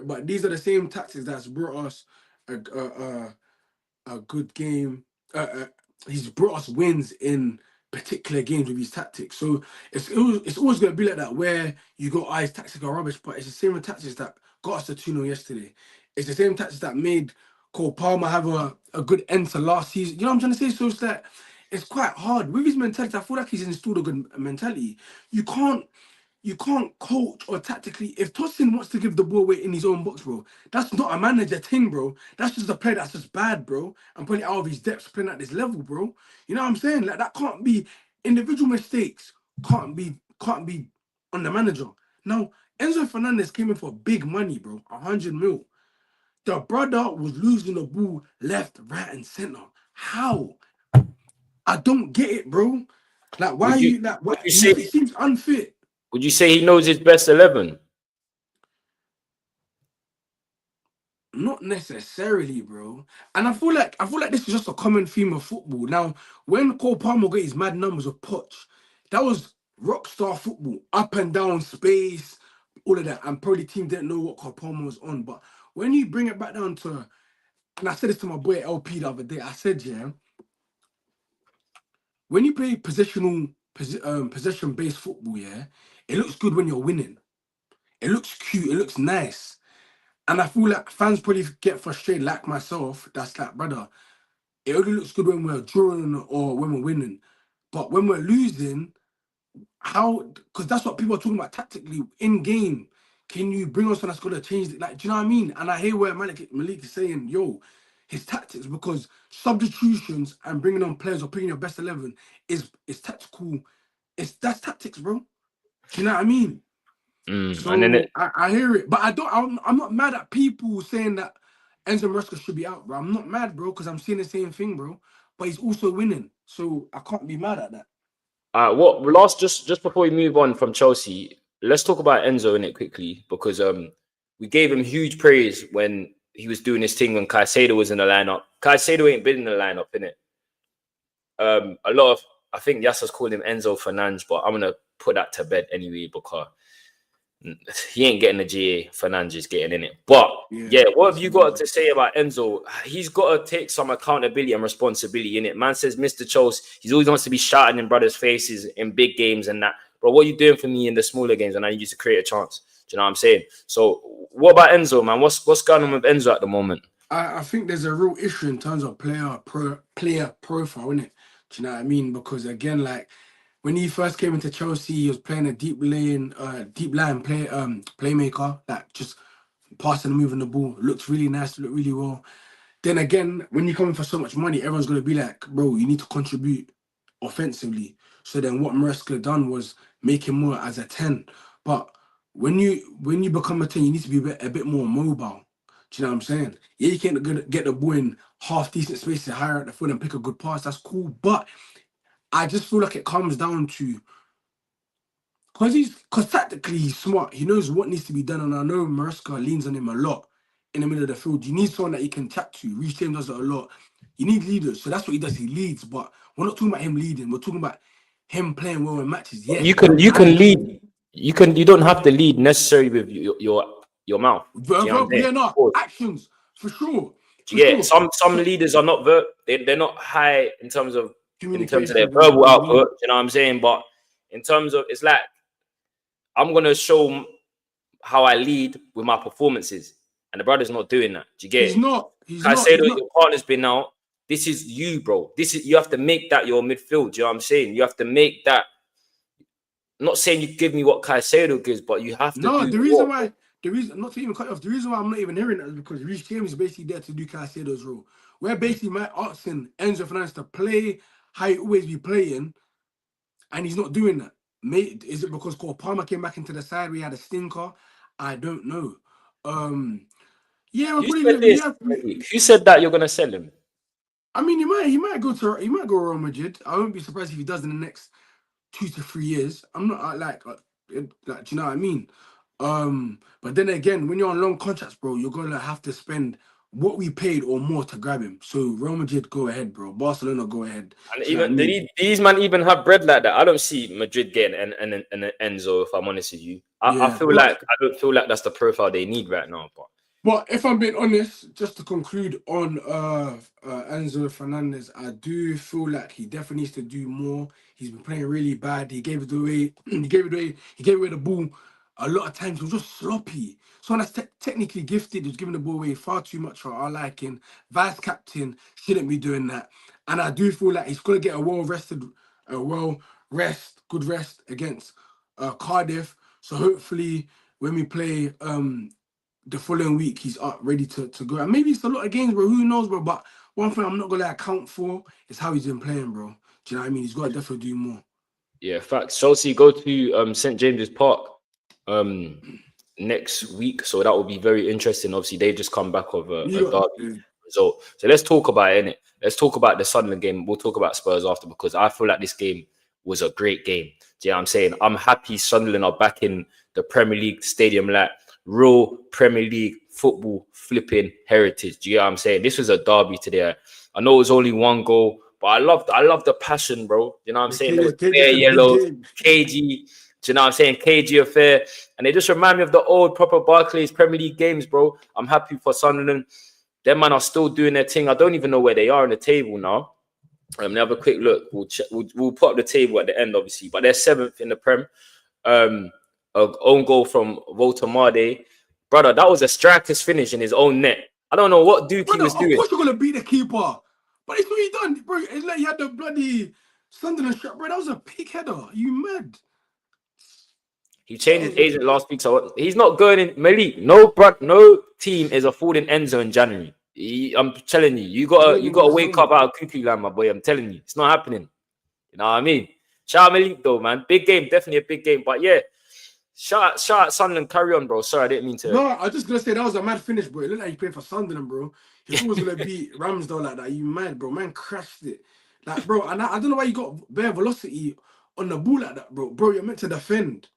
but these are the same tactics that's brought us a good game. He's brought us wins in particular games with his tactics. So it's always going to be like that, where you go, his tactics are rubbish, but it's the same tactics that got us the 2-0 yesterday. It's the same tactics that made Cole Palmer have a good end to last season. You know what I'm trying to say? So it's that it's quite hard with his mentality. I feel like he's installed a good mentality. You can't you can't coach or tactically. If Tosin wants to give the ball away in his own box, bro, that's not a manager thing, bro. That's just a player that's just bad, bro. And putting it out of his depths, playing at this level, bro. You know what I'm saying? Like that can't be individual mistakes. Can't be on the manager. Now, Enzo Fernandez came in for big money, bro. 100 mil. The brother was losing the ball left, right, and center. How? I don't get it, bro. Like, why would are you you like? would Why you he say seems unfit. he knows his best 11? Not necessarily, bro. And I feel like this is just a common theme of football. Now, when Cole Palmer got his mad numbers of Poch, that was rock star football, up and down space, all of that. And probably the team didn't know what Cole Palmer was on. But when you bring it back down to, and I said this to my boy LP the other day, I said, yeah, when you play possession-based football, yeah, it looks good when you're winning. It looks cute. It looks nice. And I feel like fans probably get frustrated, like myself. That's like, brother, it only looks good when we're drawing or when we're winning. But when we're losing, how? Because that's what people are talking about tactically in game. Can you bring us something that's going to change it? Like, do you know what I mean? And I hear where Malik is saying, yo, his tactics, because substitutions and bringing on players or picking your best 11 is tactical. That's tactics, bro. Do you know what I mean? And then So I hear it, but I'm not mad at people saying that Enzo Maresca should be out, bro. I'm not mad, bro, because I'm seeing the same thing, bro. But he's also winning, so I can't be mad at that. what last just before we move on from Chelsea, let's talk about Enzo in it quickly because we gave him huge praise when he was doing his thing when Caicedo was in the lineup. Caicedo ain't been in the lineup, innit? A lot of I think Yasser's called him Enzo Fernandes, but I'm gonna put that to bed anyway because he ain't getting the GA. Fernandes is getting in it. But yeah, what have you got to say about Enzo? He's got to take some accountability and responsibility in it. Man says Mr. Chose, he always wants to be shouting in brothers' faces in big games and that. But what are you doing for me in the smaller games when I used to create a chance? Do you know what I'm saying? So what about Enzo, man? What's going on with Enzo at the moment? I think there's a real issue in terms of player profile, innit? Do you know what I mean? Because again, like when he first came into Chelsea, he was playing a deep line playmaker, like just passing and moving the ball. Looks really nice, look really well. Then again, when you're coming for so much money, everyone's gonna be like, bro, you need to contribute offensively. So then what Maresca done was make him more as a 10. But when you become a 10, you need to be a bit more mobile. Do you know what I'm saying? Yeah, you can't get the ball in half decent spaces, higher at the foot and pick a good pass. That's cool. But I just feel like it comes down to because tactically he's smart. He knows what needs to be done, and I know Maresca leans on him a lot in the middle of the field. You need someone that you can chat to. Reece James does it a lot. You need leaders, so that's what he does. He leads, but we're not talking about him leading. We're talking about him playing well in matches. Yes, You can lead. You don't have to lead necessarily with your mouth. Do you know what I'm saying? no, actions for sure. Yeah, some leaders are not they're not high in terms of their verbal output. You know what I'm saying? But in terms of, it's like I'm gonna show how I lead with my performances, and the brother's not doing that. Do you get it? He's not. Your partner's been out. This is you, bro. You have to make that your midfield. Do you know what I'm saying? You have to make that. I'm not saying you give me what Caicedo gives, but you have to. No, the reason not to even cut off, the reason why I'm not even hearing that is because Reece James is basically there to do Caicedo's role. We're basically asking Enzo Fernandes to play how he always be playing, and he's not doing that. Is it because Cole Palmer came back into the side? We had a stinker. I don't know. Yeah, who said that you're gonna sell him? I mean, he might go Real Madrid. I won't be surprised if he does in the next 2 to 3 years. I'm not like, do you know what I mean? But then again, when you're on long contracts, bro, you're gonna have to spend what we paid or more to grab him. So Real Madrid, go ahead, bro. Barcelona, go ahead. And even these man even have bread like that. I don't see Madrid getting an Enzo. If I'm honest with you, I don't feel like that's the profile they need right now. But if I'm being honest, just to conclude on Enzo Fernandez, I do feel like he definitely needs to do more. He's been playing really bad. He gave it away. He gave away the ball a lot of times. He was just sloppy. Someone that's technically gifted is giving the ball away far too much for our liking. Vice captain shouldn't be doing that. And I do feel like he's gonna get good rest against Cardiff. So hopefully when we play the following week, he's up ready to go. And maybe it's a lot of games, bro. Who knows, bro? But one thing I'm not gonna account for is how he's been playing, bro. Do you know what I mean? He's got to definitely do more. Yeah, facts. Chelsea go to St. James's Park next week, so that will be very interesting. Obviously, they just come back of a derby result. So let's talk about it, innit? Let's talk about the Sunderland game. We'll talk about Spurs after, because I feel like this game was a great game. Do you know what I'm saying? I'm happy Sunderland are back in the Premier League stadium. Like, real Premier League football flipping heritage. Do you get what I'm saying? This was a derby today. I know it was only one goal, but I love the passion, bro. You know what I'm saying? There was clear yellow, KG. Do you know what I'm saying? KG affair. And they just remind me of the old proper Barclays Premier League games, bro. I'm happy for Sunderland. Them man are still doing their thing. I don't even know where they are on the table now. Let me have a quick look. We'll put up the table at the end, obviously. But they're 7th in the Prem. An own goal from Voltamade. Brother, that was a striker's finish in his own net. I don't know what Dookie was doing. Of course you're going to beat the keeper. But it's what he done, bro. It's like he had the bloody Sunderland shot, bro. That was a peak header. Are you mad? He changed his agent last week, so he's not going in. Malik, no team is affording Enzo in January. I'm telling you, you gotta wake up out of cuckoo land, my boy. I'm telling you, it's not happening. You know what I mean? Shout out Malik though, man. Big game, definitely a big game. But yeah, shout out Sunderland. Carry on, bro. Sorry, I didn't mean to. No, I was just gonna say that was a mad finish, bro. It looked like he played for Sunderland, bro. If he was gonna beat Ramsdale like that, you mad, bro? Man crashed it, like, bro. And I don't know why you got bare velocity on the ball like that, bro. Bro, you're meant to defend.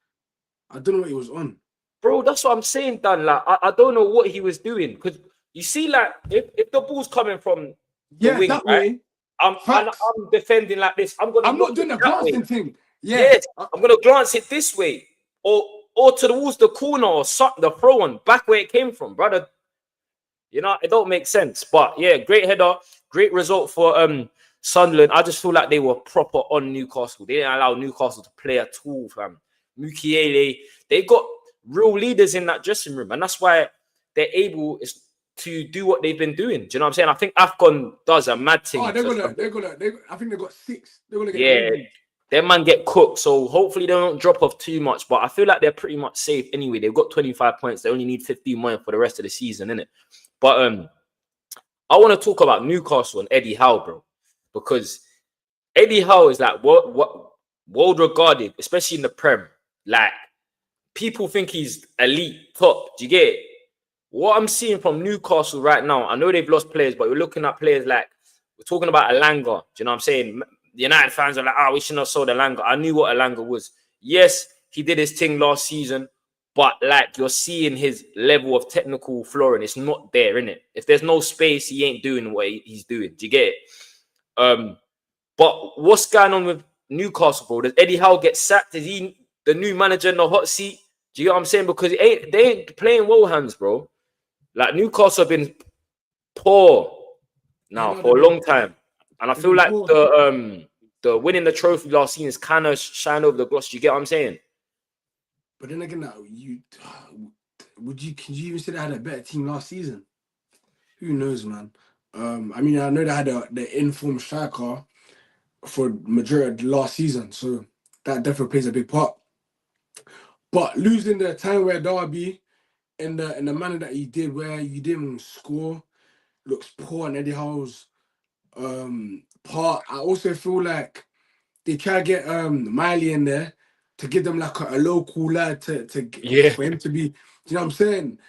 I don't know what he was on, bro. That's what I'm saying, Dan. Like, I don't know what he was doing, because you see, like, if the ball's coming from the wing, that right? way. I'm defending like this. I'm not doing the glancing thing. Yes, I'm gonna glance it this way, or towards the corner, or the throw on back where it came from, brother. You know, it don't make sense. But yeah, great header, great result for Sunderland. I just feel like they were proper on Newcastle. They didn't allow Newcastle to play at all, fam. Mukiele, they got real leaders in that dressing room, and that's why they're able to do what they've been doing. Do you know what I'm saying? I think AFCON does a mad thing. Oh, I think they got 6. They're gonna get. Yeah, their man get cooked, so hopefully they don't drop off too much. But I feel like they're pretty much safe anyway. They've got 25 points. They only need 15 more for the rest of the season, innit? But I want to talk about Newcastle and Eddie Howe, bro, because Eddie Howe is like what world regarded, especially in the Prem. Like, people think he's elite, top. Do you get it? What I'm seeing from Newcastle right now, I know they've lost players, but we're looking at players like, we're talking about Elanga. Do you know what I'm saying? The United fans are like, we shouldn't have sold Elanga. I knew what Elanga was. Yes, he did his thing last season, but like, you're seeing his level of technical flooring. It's not there, innit? If there's no space, he ain't doing what he's doing. Do you get it? But what's going on with Newcastle, bro? Does Eddie Howe get sacked? Is he the new manager in the hot seat? Do you get what I'm saying? Because they ain't playing well hands, bro. Like, Newcastle have been poor now for a long time, and I feel like the winning the trophy last season is kind of shine over the gloss. Do you get what I'm saying? But then again, now can you even say they had a better team last season? Who knows, man? I mean, I know they had the informed striker for majority of the last season, so that definitely plays a big part. But losing the time where Derby in the manner that he did, where you didn't score, looks poor on Eddie Howe's part. I also feel like they try to get Miley in there to give them like a local lad for him to be. Do you know what I'm saying?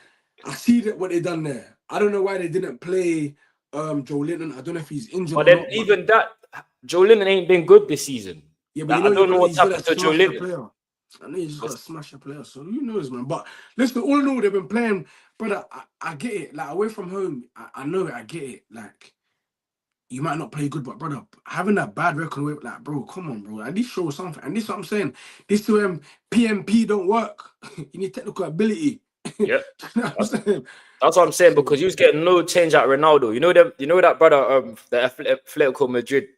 I see that what they done there. I don't know why they didn't play Joe Linton. I don't know if he's injured. But then even that, Joe Linton ain't been good this season. Yeah, but I don't know what's happened to Joe Linton. I know he's just got to smash a player, so who knows, man. But listen, all in all, they've been playing, brother. I get it. Like, away from home, I know it. I get it. Like, you might not play good, but brother, having that bad record away, like, bro, come on, bro. At least show something. And this is what I'm saying. This to PMP don't work. You need technical ability. Yeah, that's what I'm saying, because you was getting no change at Ronaldo. You know them. You know that brother, the Atletico Madrid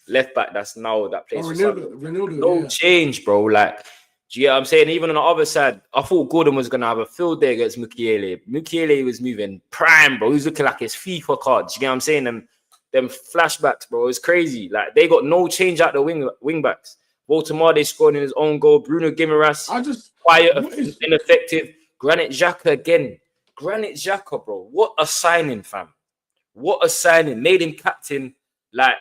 left back that plays for Ronaldo, no change, bro. Like, do you get what I'm saying? Even on the other side, I thought Gordon was gonna have a field day against Mukiele. Mukiele was moving prime, bro. He was looking like his FIFA card. Do you get what I'm saying? Them flashbacks, bro. It's crazy. Like, they got no change out the wing backs. Voltamade scored in his own goal. Bruno Guimaraes, quiet, ineffective. Granit Xhaka again. Granit Xhaka, bro. What a signing, fam. What a signing. Made him captain. Like,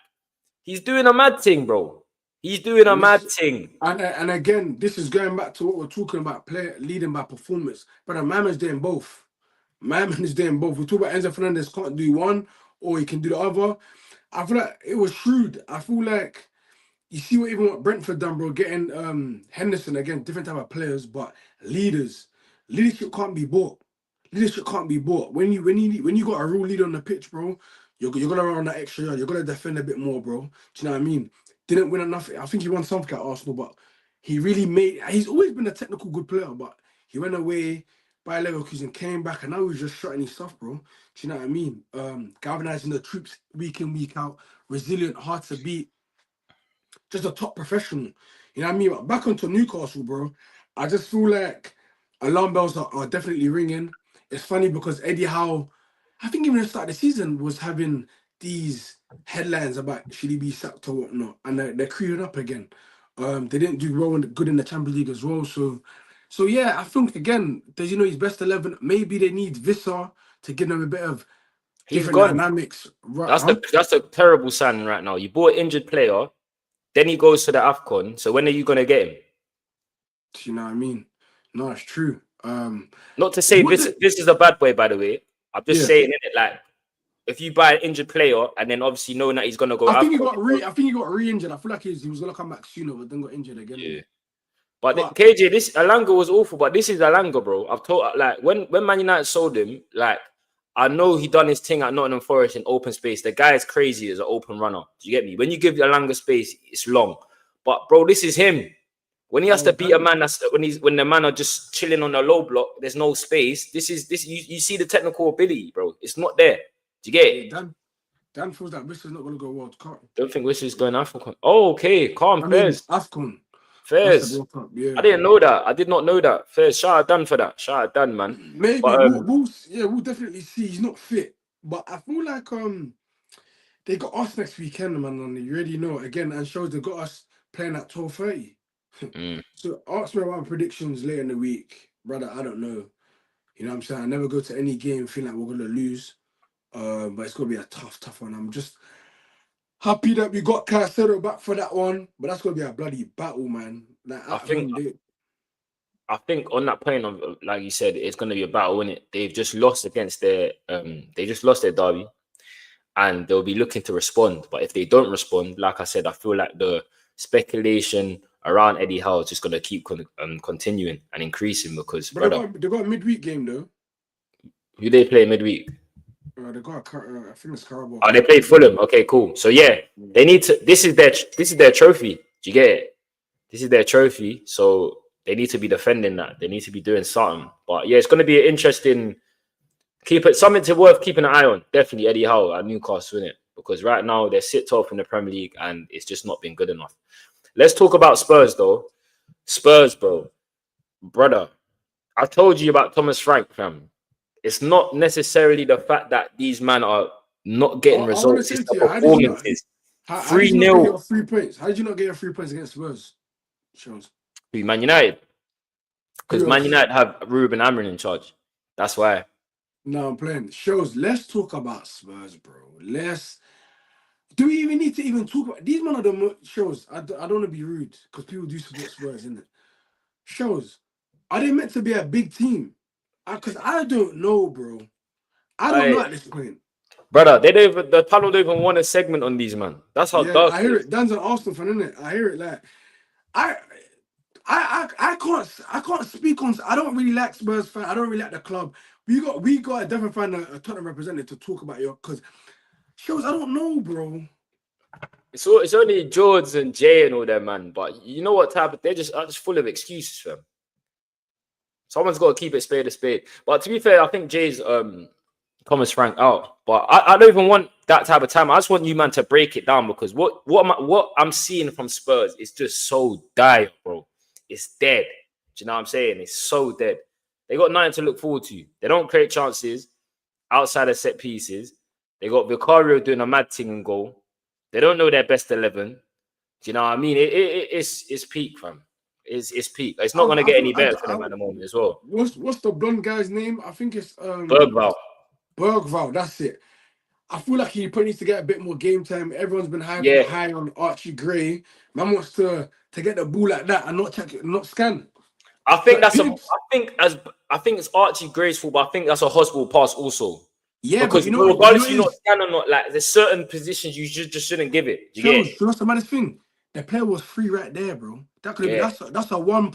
he's doing a mad thing, bro. He's doing a mad thing. And again, this is going back to what we're talking about, leading by performance. But Maman's doing both. Maman is doing both. We talk about Enzo Fernandez can't do one, or he can do the other. I feel like it was shrewd. I feel like you see what Brentford done, bro, getting Henderson, again, different type of players, but leaders. leadership can't be bought. Leadership can't be bought. When you got a real leader on the pitch, bro, you're gonna run that extra yard. You're gonna defend a bit more, bro. Do you know what I mean? Didn't win enough. I think he won something at Arsenal, but he really made. He's always been a technical good player, but he went away by Leverkusen, came back, and now he's just shutting his stuff, bro. Do you know what I mean? Galvanizing the troops week in, week out, resilient, hard to beat, just a top professional. You know what I mean? But back onto Newcastle, bro. I just feel like alarm bells are definitely ringing. It's funny because Eddie Howe, I think even at the start of the season, was having these headlines about should he be sacked or whatnot, and they're creeping up again. They didn't do good in the Champions League as well, so yeah, I think again, there's his best 11. Maybe they need Visser to give them a bit of different dynamics. Right, that's a terrible sign right now. You bought an injured player, then he goes to the AFCON. So when are you gonna get him? Do you know what I mean? No, it's true. Not to say this is a bad boy, by the way. I'm just saying it like if you buy an injured player and then obviously knowing that he's gonna go, I think he got re-injured. I feel like he was gonna come back sooner, but then got injured again. Yeah. But KJ, this Alanga was awful, but this is Alanga, bro. I've told like when Man United sold him, like I know he done his thing at Nottingham Forest in open space. The guy is crazy as an open runner. Do you get me? When you give Alanga space, it's long. But bro, this is him. When he has to beat a man, that's when the man are just chilling on the low block. There's no space. This. You see the technical ability, bro. It's not there. Do you get it? Dan feels that Wish is not going to go World Cup. Don't think Wish is going AFCON. Oh, okay, calm, Fairs. AFCON. Fairs. Yeah. I didn't know that. I did not know that. Fairs. Shout out Dan for that. Shout out Dan, man. Maybe we'll definitely see. He's not fit, but I feel like they got us next weekend, man. And you already know again, and shows they got us playing at 12:30. So ask me about predictions later in the week, brother. I don't know. You know what I'm saying? I never go to any game feeling like we're gonna lose. But it's gonna be a tough one. I'm just happy that we got Caicedo back for that one. But that's gonna be a bloody battle, man. Like I think on that point of like you said, it's gonna be a battle, isn't it? They've just lost against their derby, and they'll be looking to respond. But if they don't respond, like I said, I feel like the speculation around Eddie Howe is just going to keep continuing and increasing because they got a midweek game though. Who they play midweek? They got I think it's Carabao. Oh, they played Fulham. Okay, cool. So yeah, they need to. This is their trophy. Do you get it? This is their trophy. So they need to be defending that. They need to be doing something. But yeah, it's going to be an interesting. Something to worth keeping an eye on. Definitely Eddie Howe at Newcastle, isn't it? Because right now they're sit top in the Premier League and it's just not been good enough. Let's talk about Spurs, though. Spurs, bro. Brother, I told you about Thomas Frank, fam. It's not necessarily the fact that these men are not getting results. It's the performances. 3-0. 3 points. How did you not get your 3 points against Spurs? Shows. Man United. Because Man United have Ruben Amorim in charge. That's why. No, I'm playing. Shows. Let's talk about Spurs, bro. Do we even need to even talk about these men are the shows? I don't want to be rude because people do support Spurs, isn't it? Shows. Are they meant to be a big team? Because I don't know, bro. I don't know at this point. Brother, the panel don't even want a segment on these, man. That's how dark. I hear it. Dan's an Arsenal fan, isn't it? I hear it. Like, I can't speak on. I don't really like Spurs fan. I don't really like the club. We got to definitely find a Tottenham representative to talk about because. Shows, I don't know, bro. It's only George and Jay and all that, man. But you know what type of they're just full of excuses, fam. Someone's got to keep it spade a spade. But to be fair, I think Jay's Thomas Frank out. But I don't even want that type of time. I just want you, man, to break it down because what I'm seeing from Spurs is just so dire, bro. It's dead. Do you know what I'm saying? It's so dead. They got nothing to look forward to. They don't create chances outside of set pieces. They got Vicario doing a mad thing and goal. They don't know their best 11. Do you know what I mean? It's peak, fam. It's peak. It's not going to get any better for them at the moment as well. What's the blonde guy's name? I think it's Bergvall. Bergvall, that's it. I feel like he probably needs to get a bit more game time. Everyone's been high on Archie Gray. Man wants to get the ball like that and not scan. I think it's Archie Gray's fault, but I think that's a hospital pass also. Yeah, because regardless you not scan or not, like there's certain positions you just shouldn't give it. So that's the maddest thing. The player was free right there, bro. That could have that's a one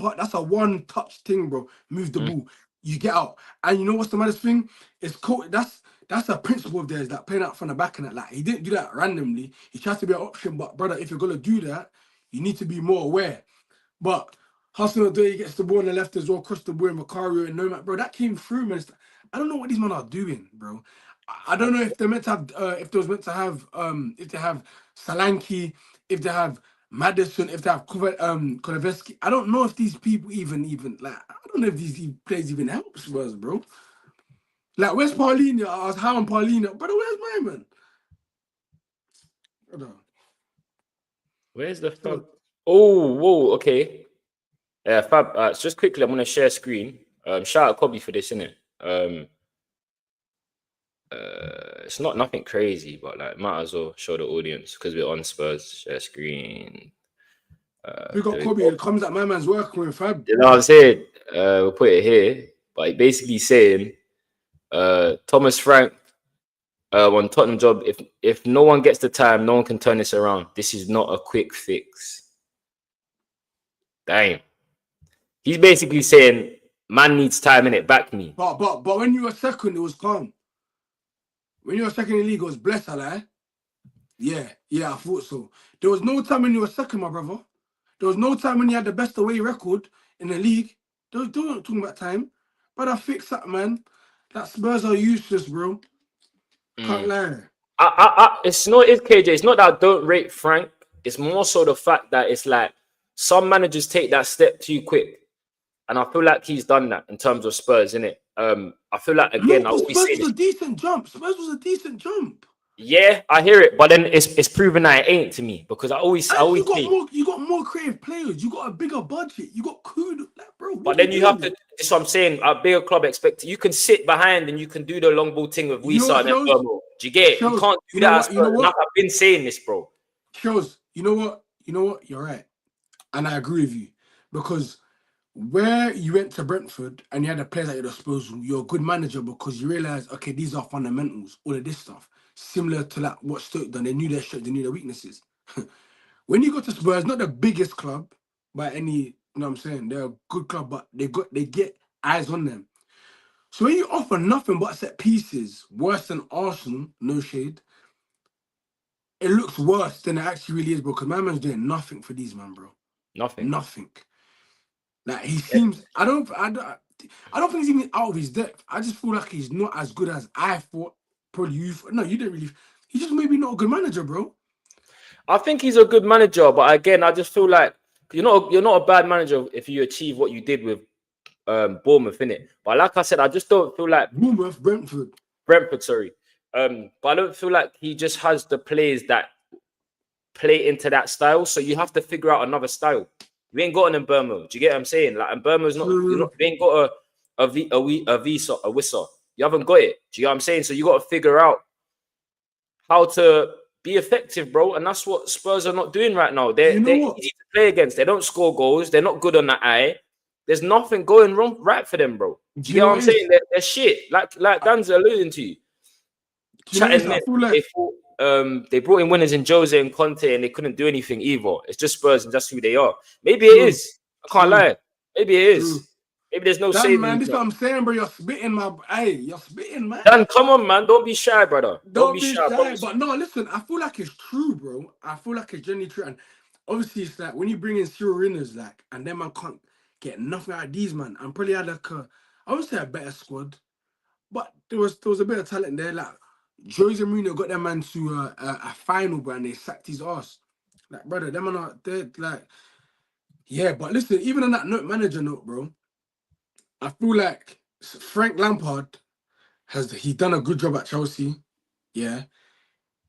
touch thing, bro. Move the ball. you get out. And you know what's the maddest thing? It's cool. That's a principle of theirs, that playing out from the back and that. Like, he didn't do that randomly. He tries to be an option, but brother, if you're gonna do that, you need to be more aware. But Hustle Day gets the ball on the left as well, cross the ball, Macario and Nomad, bro. That came through, man. I don't know what these men are doing, bro. I don't know if they're meant to have, if they was meant to have, if they have Solanke, if they have Madison, if they have Koleveski. I don't know if these people even like. I don't know if these players even help Spurs, bro. Like, where's Paulinho? I was high on Paulinho, brother. Where's my man? Brother. Where's the Fab? Oh, whoa, okay. Yeah, Fab. Just quickly, I'm gonna share screen. Shout out Kobe for this, innit? It's not nothing crazy, but like might as well show the audience because we're on Spurs. Share screen. We got Kobe. It comes at my man's working with Fab. You know what I'm saying? We'll put it here, but basically saying, Thomas Frank, on Tottenham job. If no one gets the time, no one can turn this around. This is not a quick fix. Damn. He's basically saying, man needs time in it. Back me. But when you were second, it was calm. When you were second in the league, it was blessed, I Yeah, I thought so. There was no time when you were second, my brother. There was no time when you had the best away record in the league. They weren't talking about time. But I fix that, man. That Spurs are useless, bro. Can't lie. It's not it, KJ. It's not that I don't rate Frank. It's more so the fact that it's like some managers take that step too quick. And I feel like he's done that in terms of Spurs, innit? I feel like, again, no, Spurs was a decent jump. Spurs was a decent jump. Yeah, I hear it, but then it's proven that it ain't to me because you got more creative players. You got a bigger budget. You got Kudo, like, bro. But then you have to. That's what I'm saying. A bigger club expect you can sit behind and you can do the long ball thing with Wisa and Burmo. Do you get it? You can't do that. You know what? I've been saying this, bro. Shows. You know what? You're right, and I agree with you because where you went to Brentford and you had the players at your disposal, you're a good manager because you realize, okay, these are fundamentals. All of this stuff. Similar to like what Stoke done, they knew their strengths, they knew their weaknesses. When you go to Spurs, not the biggest club by any, you know what I'm saying? They're a good club, but they get eyes on them. So when you offer nothing but set pieces, worse than Arsenal, no shade, it looks worse than it actually really is, bro. Because my man's doing nothing for these man, bro. Nothing. Like he seems, I don't think he's even out of his depth. I just feel like he's not as good as I thought. Probably you. No, you didn't really. He's just maybe not a good manager, bro. I think he's a good manager, but again, I just feel like you're not a bad manager if you achieve what you did with Bournemouth, innit? But like I said, I just don't feel like Brentford, sorry. But I don't feel like he just has the players that play into that style. So you have to figure out another style. You ain't got an Mbeumo. Do you get what I'm saying? Like Mbeumo's not. You ain't got a Wissa. You haven't got it. Do you know what I'm saying? So you got to figure out how to be effective, bro. And that's what Spurs are not doing right now. They're easy to play against. They don't score goals. They're not good on the eye. There's nothing going right for them, bro. Do you get what I'm saying? They're shit. Like Dan's alluding to. They brought in winners in Jose and Conte and they couldn't do anything either. It's just Spurs and that's who they are. Maybe it is. I can't lie. Maybe it is. Maybe there's no saving. Man, this is what I'm saying, bro. You're spitting, you're spitting, man. Dan, come on, man. Don't be shy, brother. Don't be shy. But no, listen, I feel like it's true, bro. I feel like it's genuinely true. And obviously, it's like when you bring in Cyril Rinners, like, and then man can't get nothing out of these, man. I'm probably had like I would say a better squad, but there was a bit of talent there. Like Jose Mourinho got that man to a final, bro, and they sacked his ass. Like, brother, them man are dead. Like, yeah, but listen, even on that manager note, bro, I feel like Frank Lampard he done a good job at Chelsea. Yeah.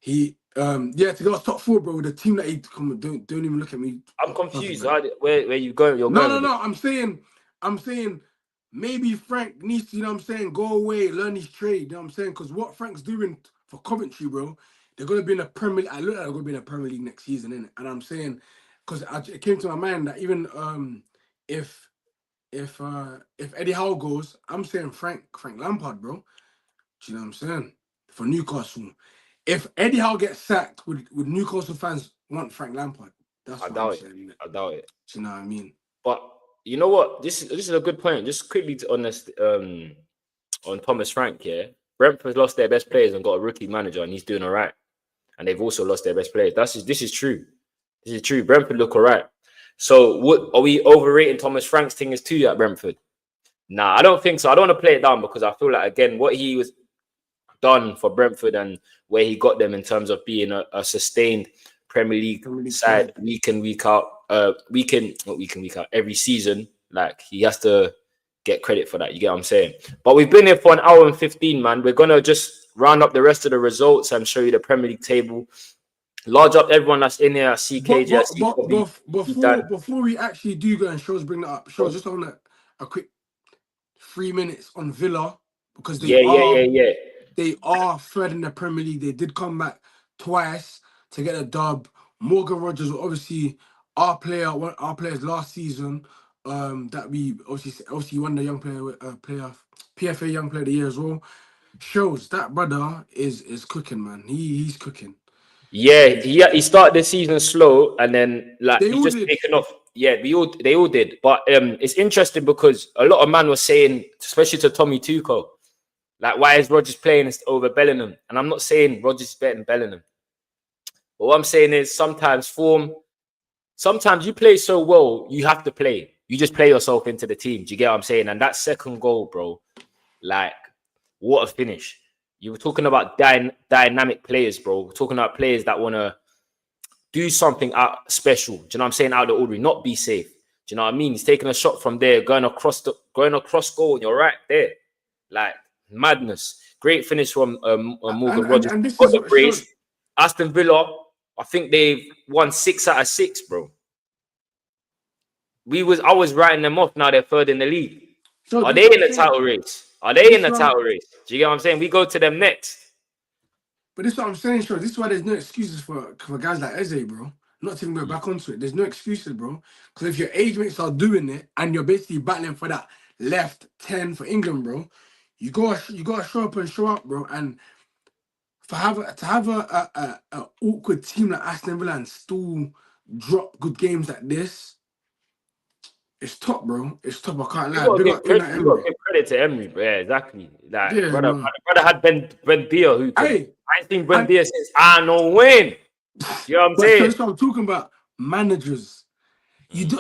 To go top four, bro, with the team that he don't even look at me. I'm confused. Where you going? No. I'm saying maybe Frank needs to, you know what I'm saying, go away, learn his trade. You know what I'm saying? Because what Frank's doing for Coventry, bro, they're gonna be in the Premier League. I look like they're gonna be in the Premier League next season, innit? And I'm saying, because it came to my mind that even if Eddie Howe goes, I'm saying Frank Lampard, bro. Do you know what I'm saying? For Newcastle. If Eddie Howe gets sacked, would Newcastle fans want Frank Lampard? That's what I'm saying. I doubt it. Do you know what I mean? But you know what? This is a good point. Just quickly on this, on Thomas Frank, yeah. Brentford lost their best players and got a rookie manager, and he's doing all right. And they've also lost their best players. This is true. This is true. Brentford look all right. So what are we overrating Thomas Frank's thing is too at Brentford? Nah, I don't think so. I don't want to play it down because I feel like again what he was done for Brentford and where he got them in terms of being a sustained Premier League side week in, week out, week out every season. Like he has to get credit for that. You get what I'm saying? But we've been here for an hour and 15, man. We're gonna just round up the rest of the results and show you the Premier League table. Large up everyone that's in here. I see KJ, I see Bobby, before we actually do go and shows bring that up, shows just on a quick 3 minutes on Villa because they are third in the Premier League. They did come back twice to get a dub. Morgan Rogers was obviously our players last season. That we obviously won the young player PFA Young Player of the Year as well. Shows that brother is cooking, man. He's cooking. Yeah, he started the season slow and then like he just taken off. Yeah, they all did. But it's interesting because a lot of man was saying, especially to Tommy Tuchel, like why is Rodgers playing over Bellingham? And I'm not saying Rodgers is better than Bellingham. But what I'm saying is sometimes you play so well, you have to play. You just play yourself into the team. Do you get what I'm saying? And that second goal, bro, like what a finish. You were talking about dynamic players, bro. We're talking about players that want to do something out special. Do you know what I'm saying? Out of the ordinary, not be safe. Do you know what I mean? He's taking a shot from there, going across goal, and you're right there. Like madness. Great finish from Morgan Rogers. And this is the brace. Aston Villa, I think they've won 6 out of 6, bro. I was writing them off. Now they're third in the league. So are they in the title race? Are they in the title race? Do you get what I'm saying? We go to them next. But this is what I'm saying, sure. This is why there's no excuses for guys like Eze, bro. Not to even go back onto it. There's no excuses, bro. Because if your age mates are doing it and you're basically battling for that left 10 for England, bro, you gotta show up and show up, bro. And to have a awkward team like Aston Villa and still drop good games like this, it's top, bro. It's top. I can't lie. You got to give credit to Emery, bro. Yeah, exactly. Like, yeah, brother had Ben Beer who I ain't seen Ben Beer since I know when. You know what I'm saying? That's what I'm talking about. Managers.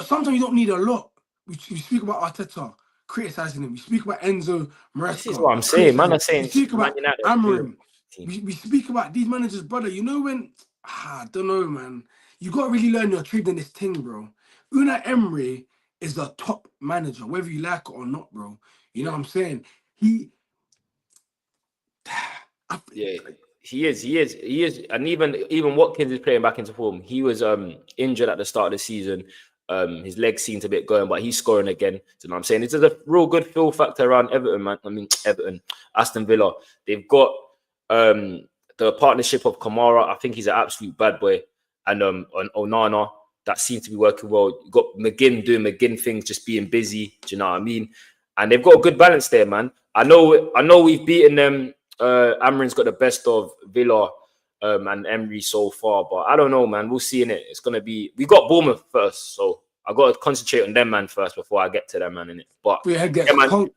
Sometimes you don't need a lot. We speak about Arteta criticizing him. We speak about Enzo Maresca. This is what I'm saying. Man, I'm saying we speak about Amorim. We speak about these managers, brother. You know when I don't know, man. You gotta really learn your trade in this thing, bro. Unai Emery is the top manager, whether you like it or not, bro. You know what I'm saying? He is. And even Watkins is playing back into form. He was injured at the start of the season. His legs seemed a bit going, but he's scoring again. So you know what I'm saying? It's a real good feel factor around Everton, man. I mean, Aston Villa. They've got the partnership of Kamara. I think he's an absolute bad boy. And Onana. That seems to be working well. You got McGinn doing McGinn things, just being busy. Do you know what I mean? And they've got a good balance there, man. I know we've beaten them. Amorim's got the best of Villa and Emery so far, but I don't know, man. We'll see in it. It's gonna be. We got Bournemouth first, so I got to concentrate on them, man, first before I get to them, man. In it, but man,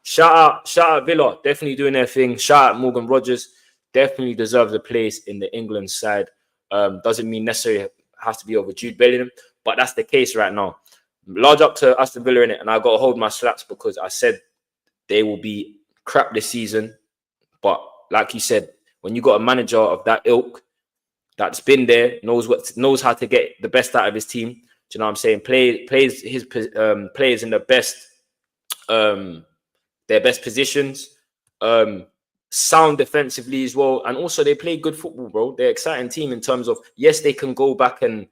shout out Villa, definitely doing their thing. Shout out Morgan Rogers, definitely deserves a place in the England side. Doesn't mean necessarily has to be over Jude Bellingham, but that's the case right now. Large up to Aston Villa in it, and I got to hold my slaps because I said they will be crap this season. But like you said, when you got a manager of that ilk that's been there, knows how to get the best out of his team. Do you know what I'm saying? Plays his players in the best, their best positions. Sound defensively as well, and also they play good football, bro. They're an exciting team in terms of yes, they can go back and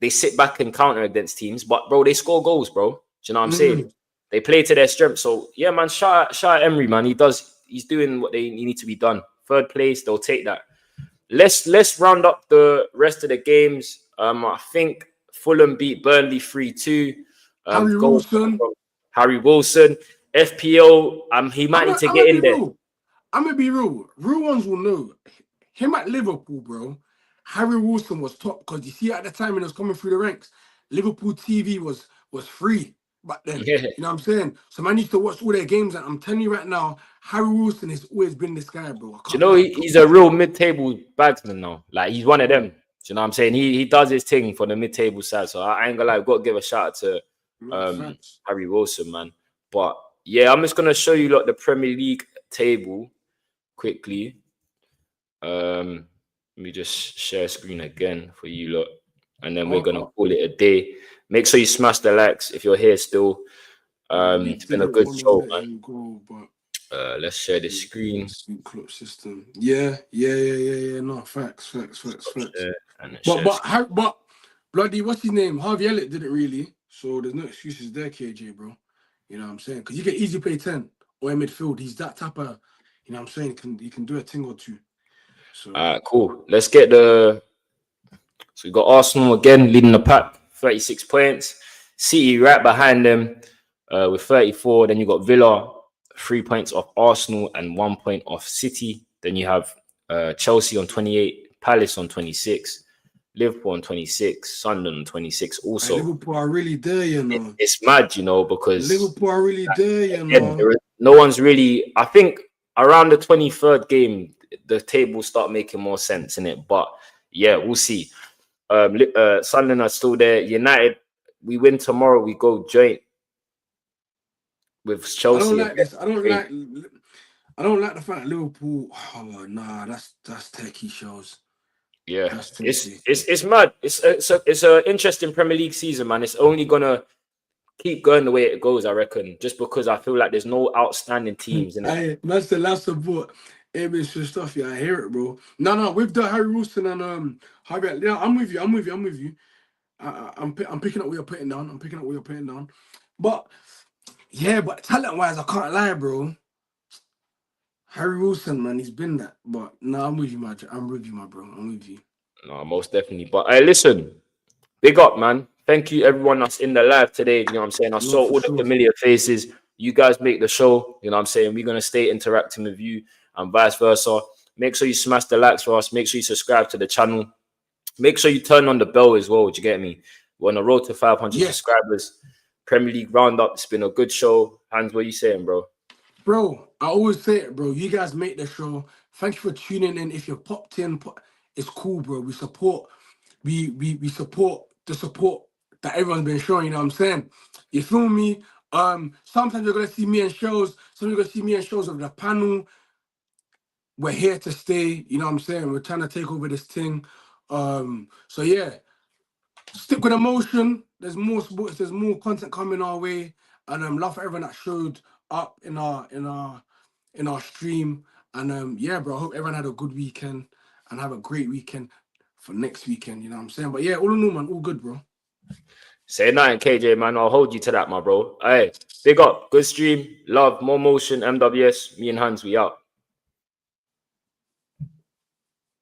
they sit back and counter against teams, but bro, they score goals, bro. Do you know what I'm saying? They play to their strength. So yeah, man, shout out Emery, man. He's doing what they need to be done. Third place, they'll take that. Let's round up the rest of the games. I think Fulham beat Burnley 3-2. Harry Wilson. FPO, he might need to get in there. I'm going to be real. Real ones will know. Him at Liverpool, bro, Harry Wilson was top because you see at the time when it was coming through the ranks, Liverpool TV was free. back then. Yeah. You know what I'm saying? So man used to watch all their games, and I'm telling you right now, Harry Wilson has always been this guy, bro. I Do you can't know lie. he's a real mid-table batsman now? Like he's one of them. Bro, Do you know what I'm saying? He does his thing for the mid-table side. So I ain't gonna lie, I've got to give a shout out to no offense. Harry Wilson, man. But yeah, I'm just gonna show you the Premier League table quickly. Let me just share screen again for you lot, and then we're gonna call it a day. Make sure you smash the likes if you're here still. It's been a good show, man. Go, but Let's share the screen. Club system. Yeah. No, facts. Share and But bloody, what's his name? Harvey Elliott did it really. So there's no excuses there, KJ, bro. You know what I'm saying? Because you can easily play 10 or in midfield. He's that type of, you know what I'm saying? He can do a thing or two. So cool. Let's get so we got Arsenal again leading the pack, 36 points. City right behind them with 34. Then you got Villa, 3 points off Arsenal and 1 point off City. Then you have Chelsea on 28, Palace on 26, Liverpool on 26, Sunderland on 26 also. Liverpool are really there, you know. It's mad, you know, because Liverpool are really there, you again, know. no one's really, I think around the 23rd game, the table start making more sense in it. But yeah, we'll see. Sunderland are still there. United, we win tomorrow, we go joint with Chelsea. I don't like this. I don't like the fact that Liverpool. Oh nah, that's techie shows. Yeah, it's mad. It's an interesting Premier League season, man. It's only gonna keep going the way it goes, I reckon. Just because I feel like there's no outstanding teams in it. That's the last support. Image and stuff. Yeah, I hear it, bro. No, with the Harry Wilson and Harvey. Yeah, I'm with you. I'm picking up what you're putting down. But yeah, but talent-wise, I can't lie, bro. Harry Wilson, man, he's been that. But no, I'm with you, my bro. I'm with you. No, most definitely. But listen, big up, man. Thank you, everyone that's in the live today. You know what I'm saying? I saw all the familiar faces. You guys make the show. You know what I'm saying? We're going to stay interacting with you and vice versa. Make sure you smash the likes for us. Make sure you subscribe to the channel. Make sure you turn on the bell as well. Do you get me? We're on the road to 500 subscribers. Premier League roundup. It's been a good show. Hans, what are you saying, bro? Bro, I always say it, bro. You guys make the show. Thank you for tuning in. If you're popped in, it's cool, bro. We support the support that everyone's been showing. You know what I'm saying? You feel me? Sometimes you're gonna see me in shows. Sometimes you're gonna see me in shows of the panel. We're here to stay. You know what I'm saying? We're trying to take over this thing. So yeah, stick with emotion. There's more sports. There's more content coming our way, and love for everyone that showed up in our stream. And yeah, bro. I hope everyone had a good weekend and have a great weekend for next weekend. You know what I'm saying? But yeah, all in all, man, all good, bro. Say nothing, KJ, man. I'll hold you to that, my bro. Hey, big up, good stream, love, more motion, MWS. Me and Hans, we out.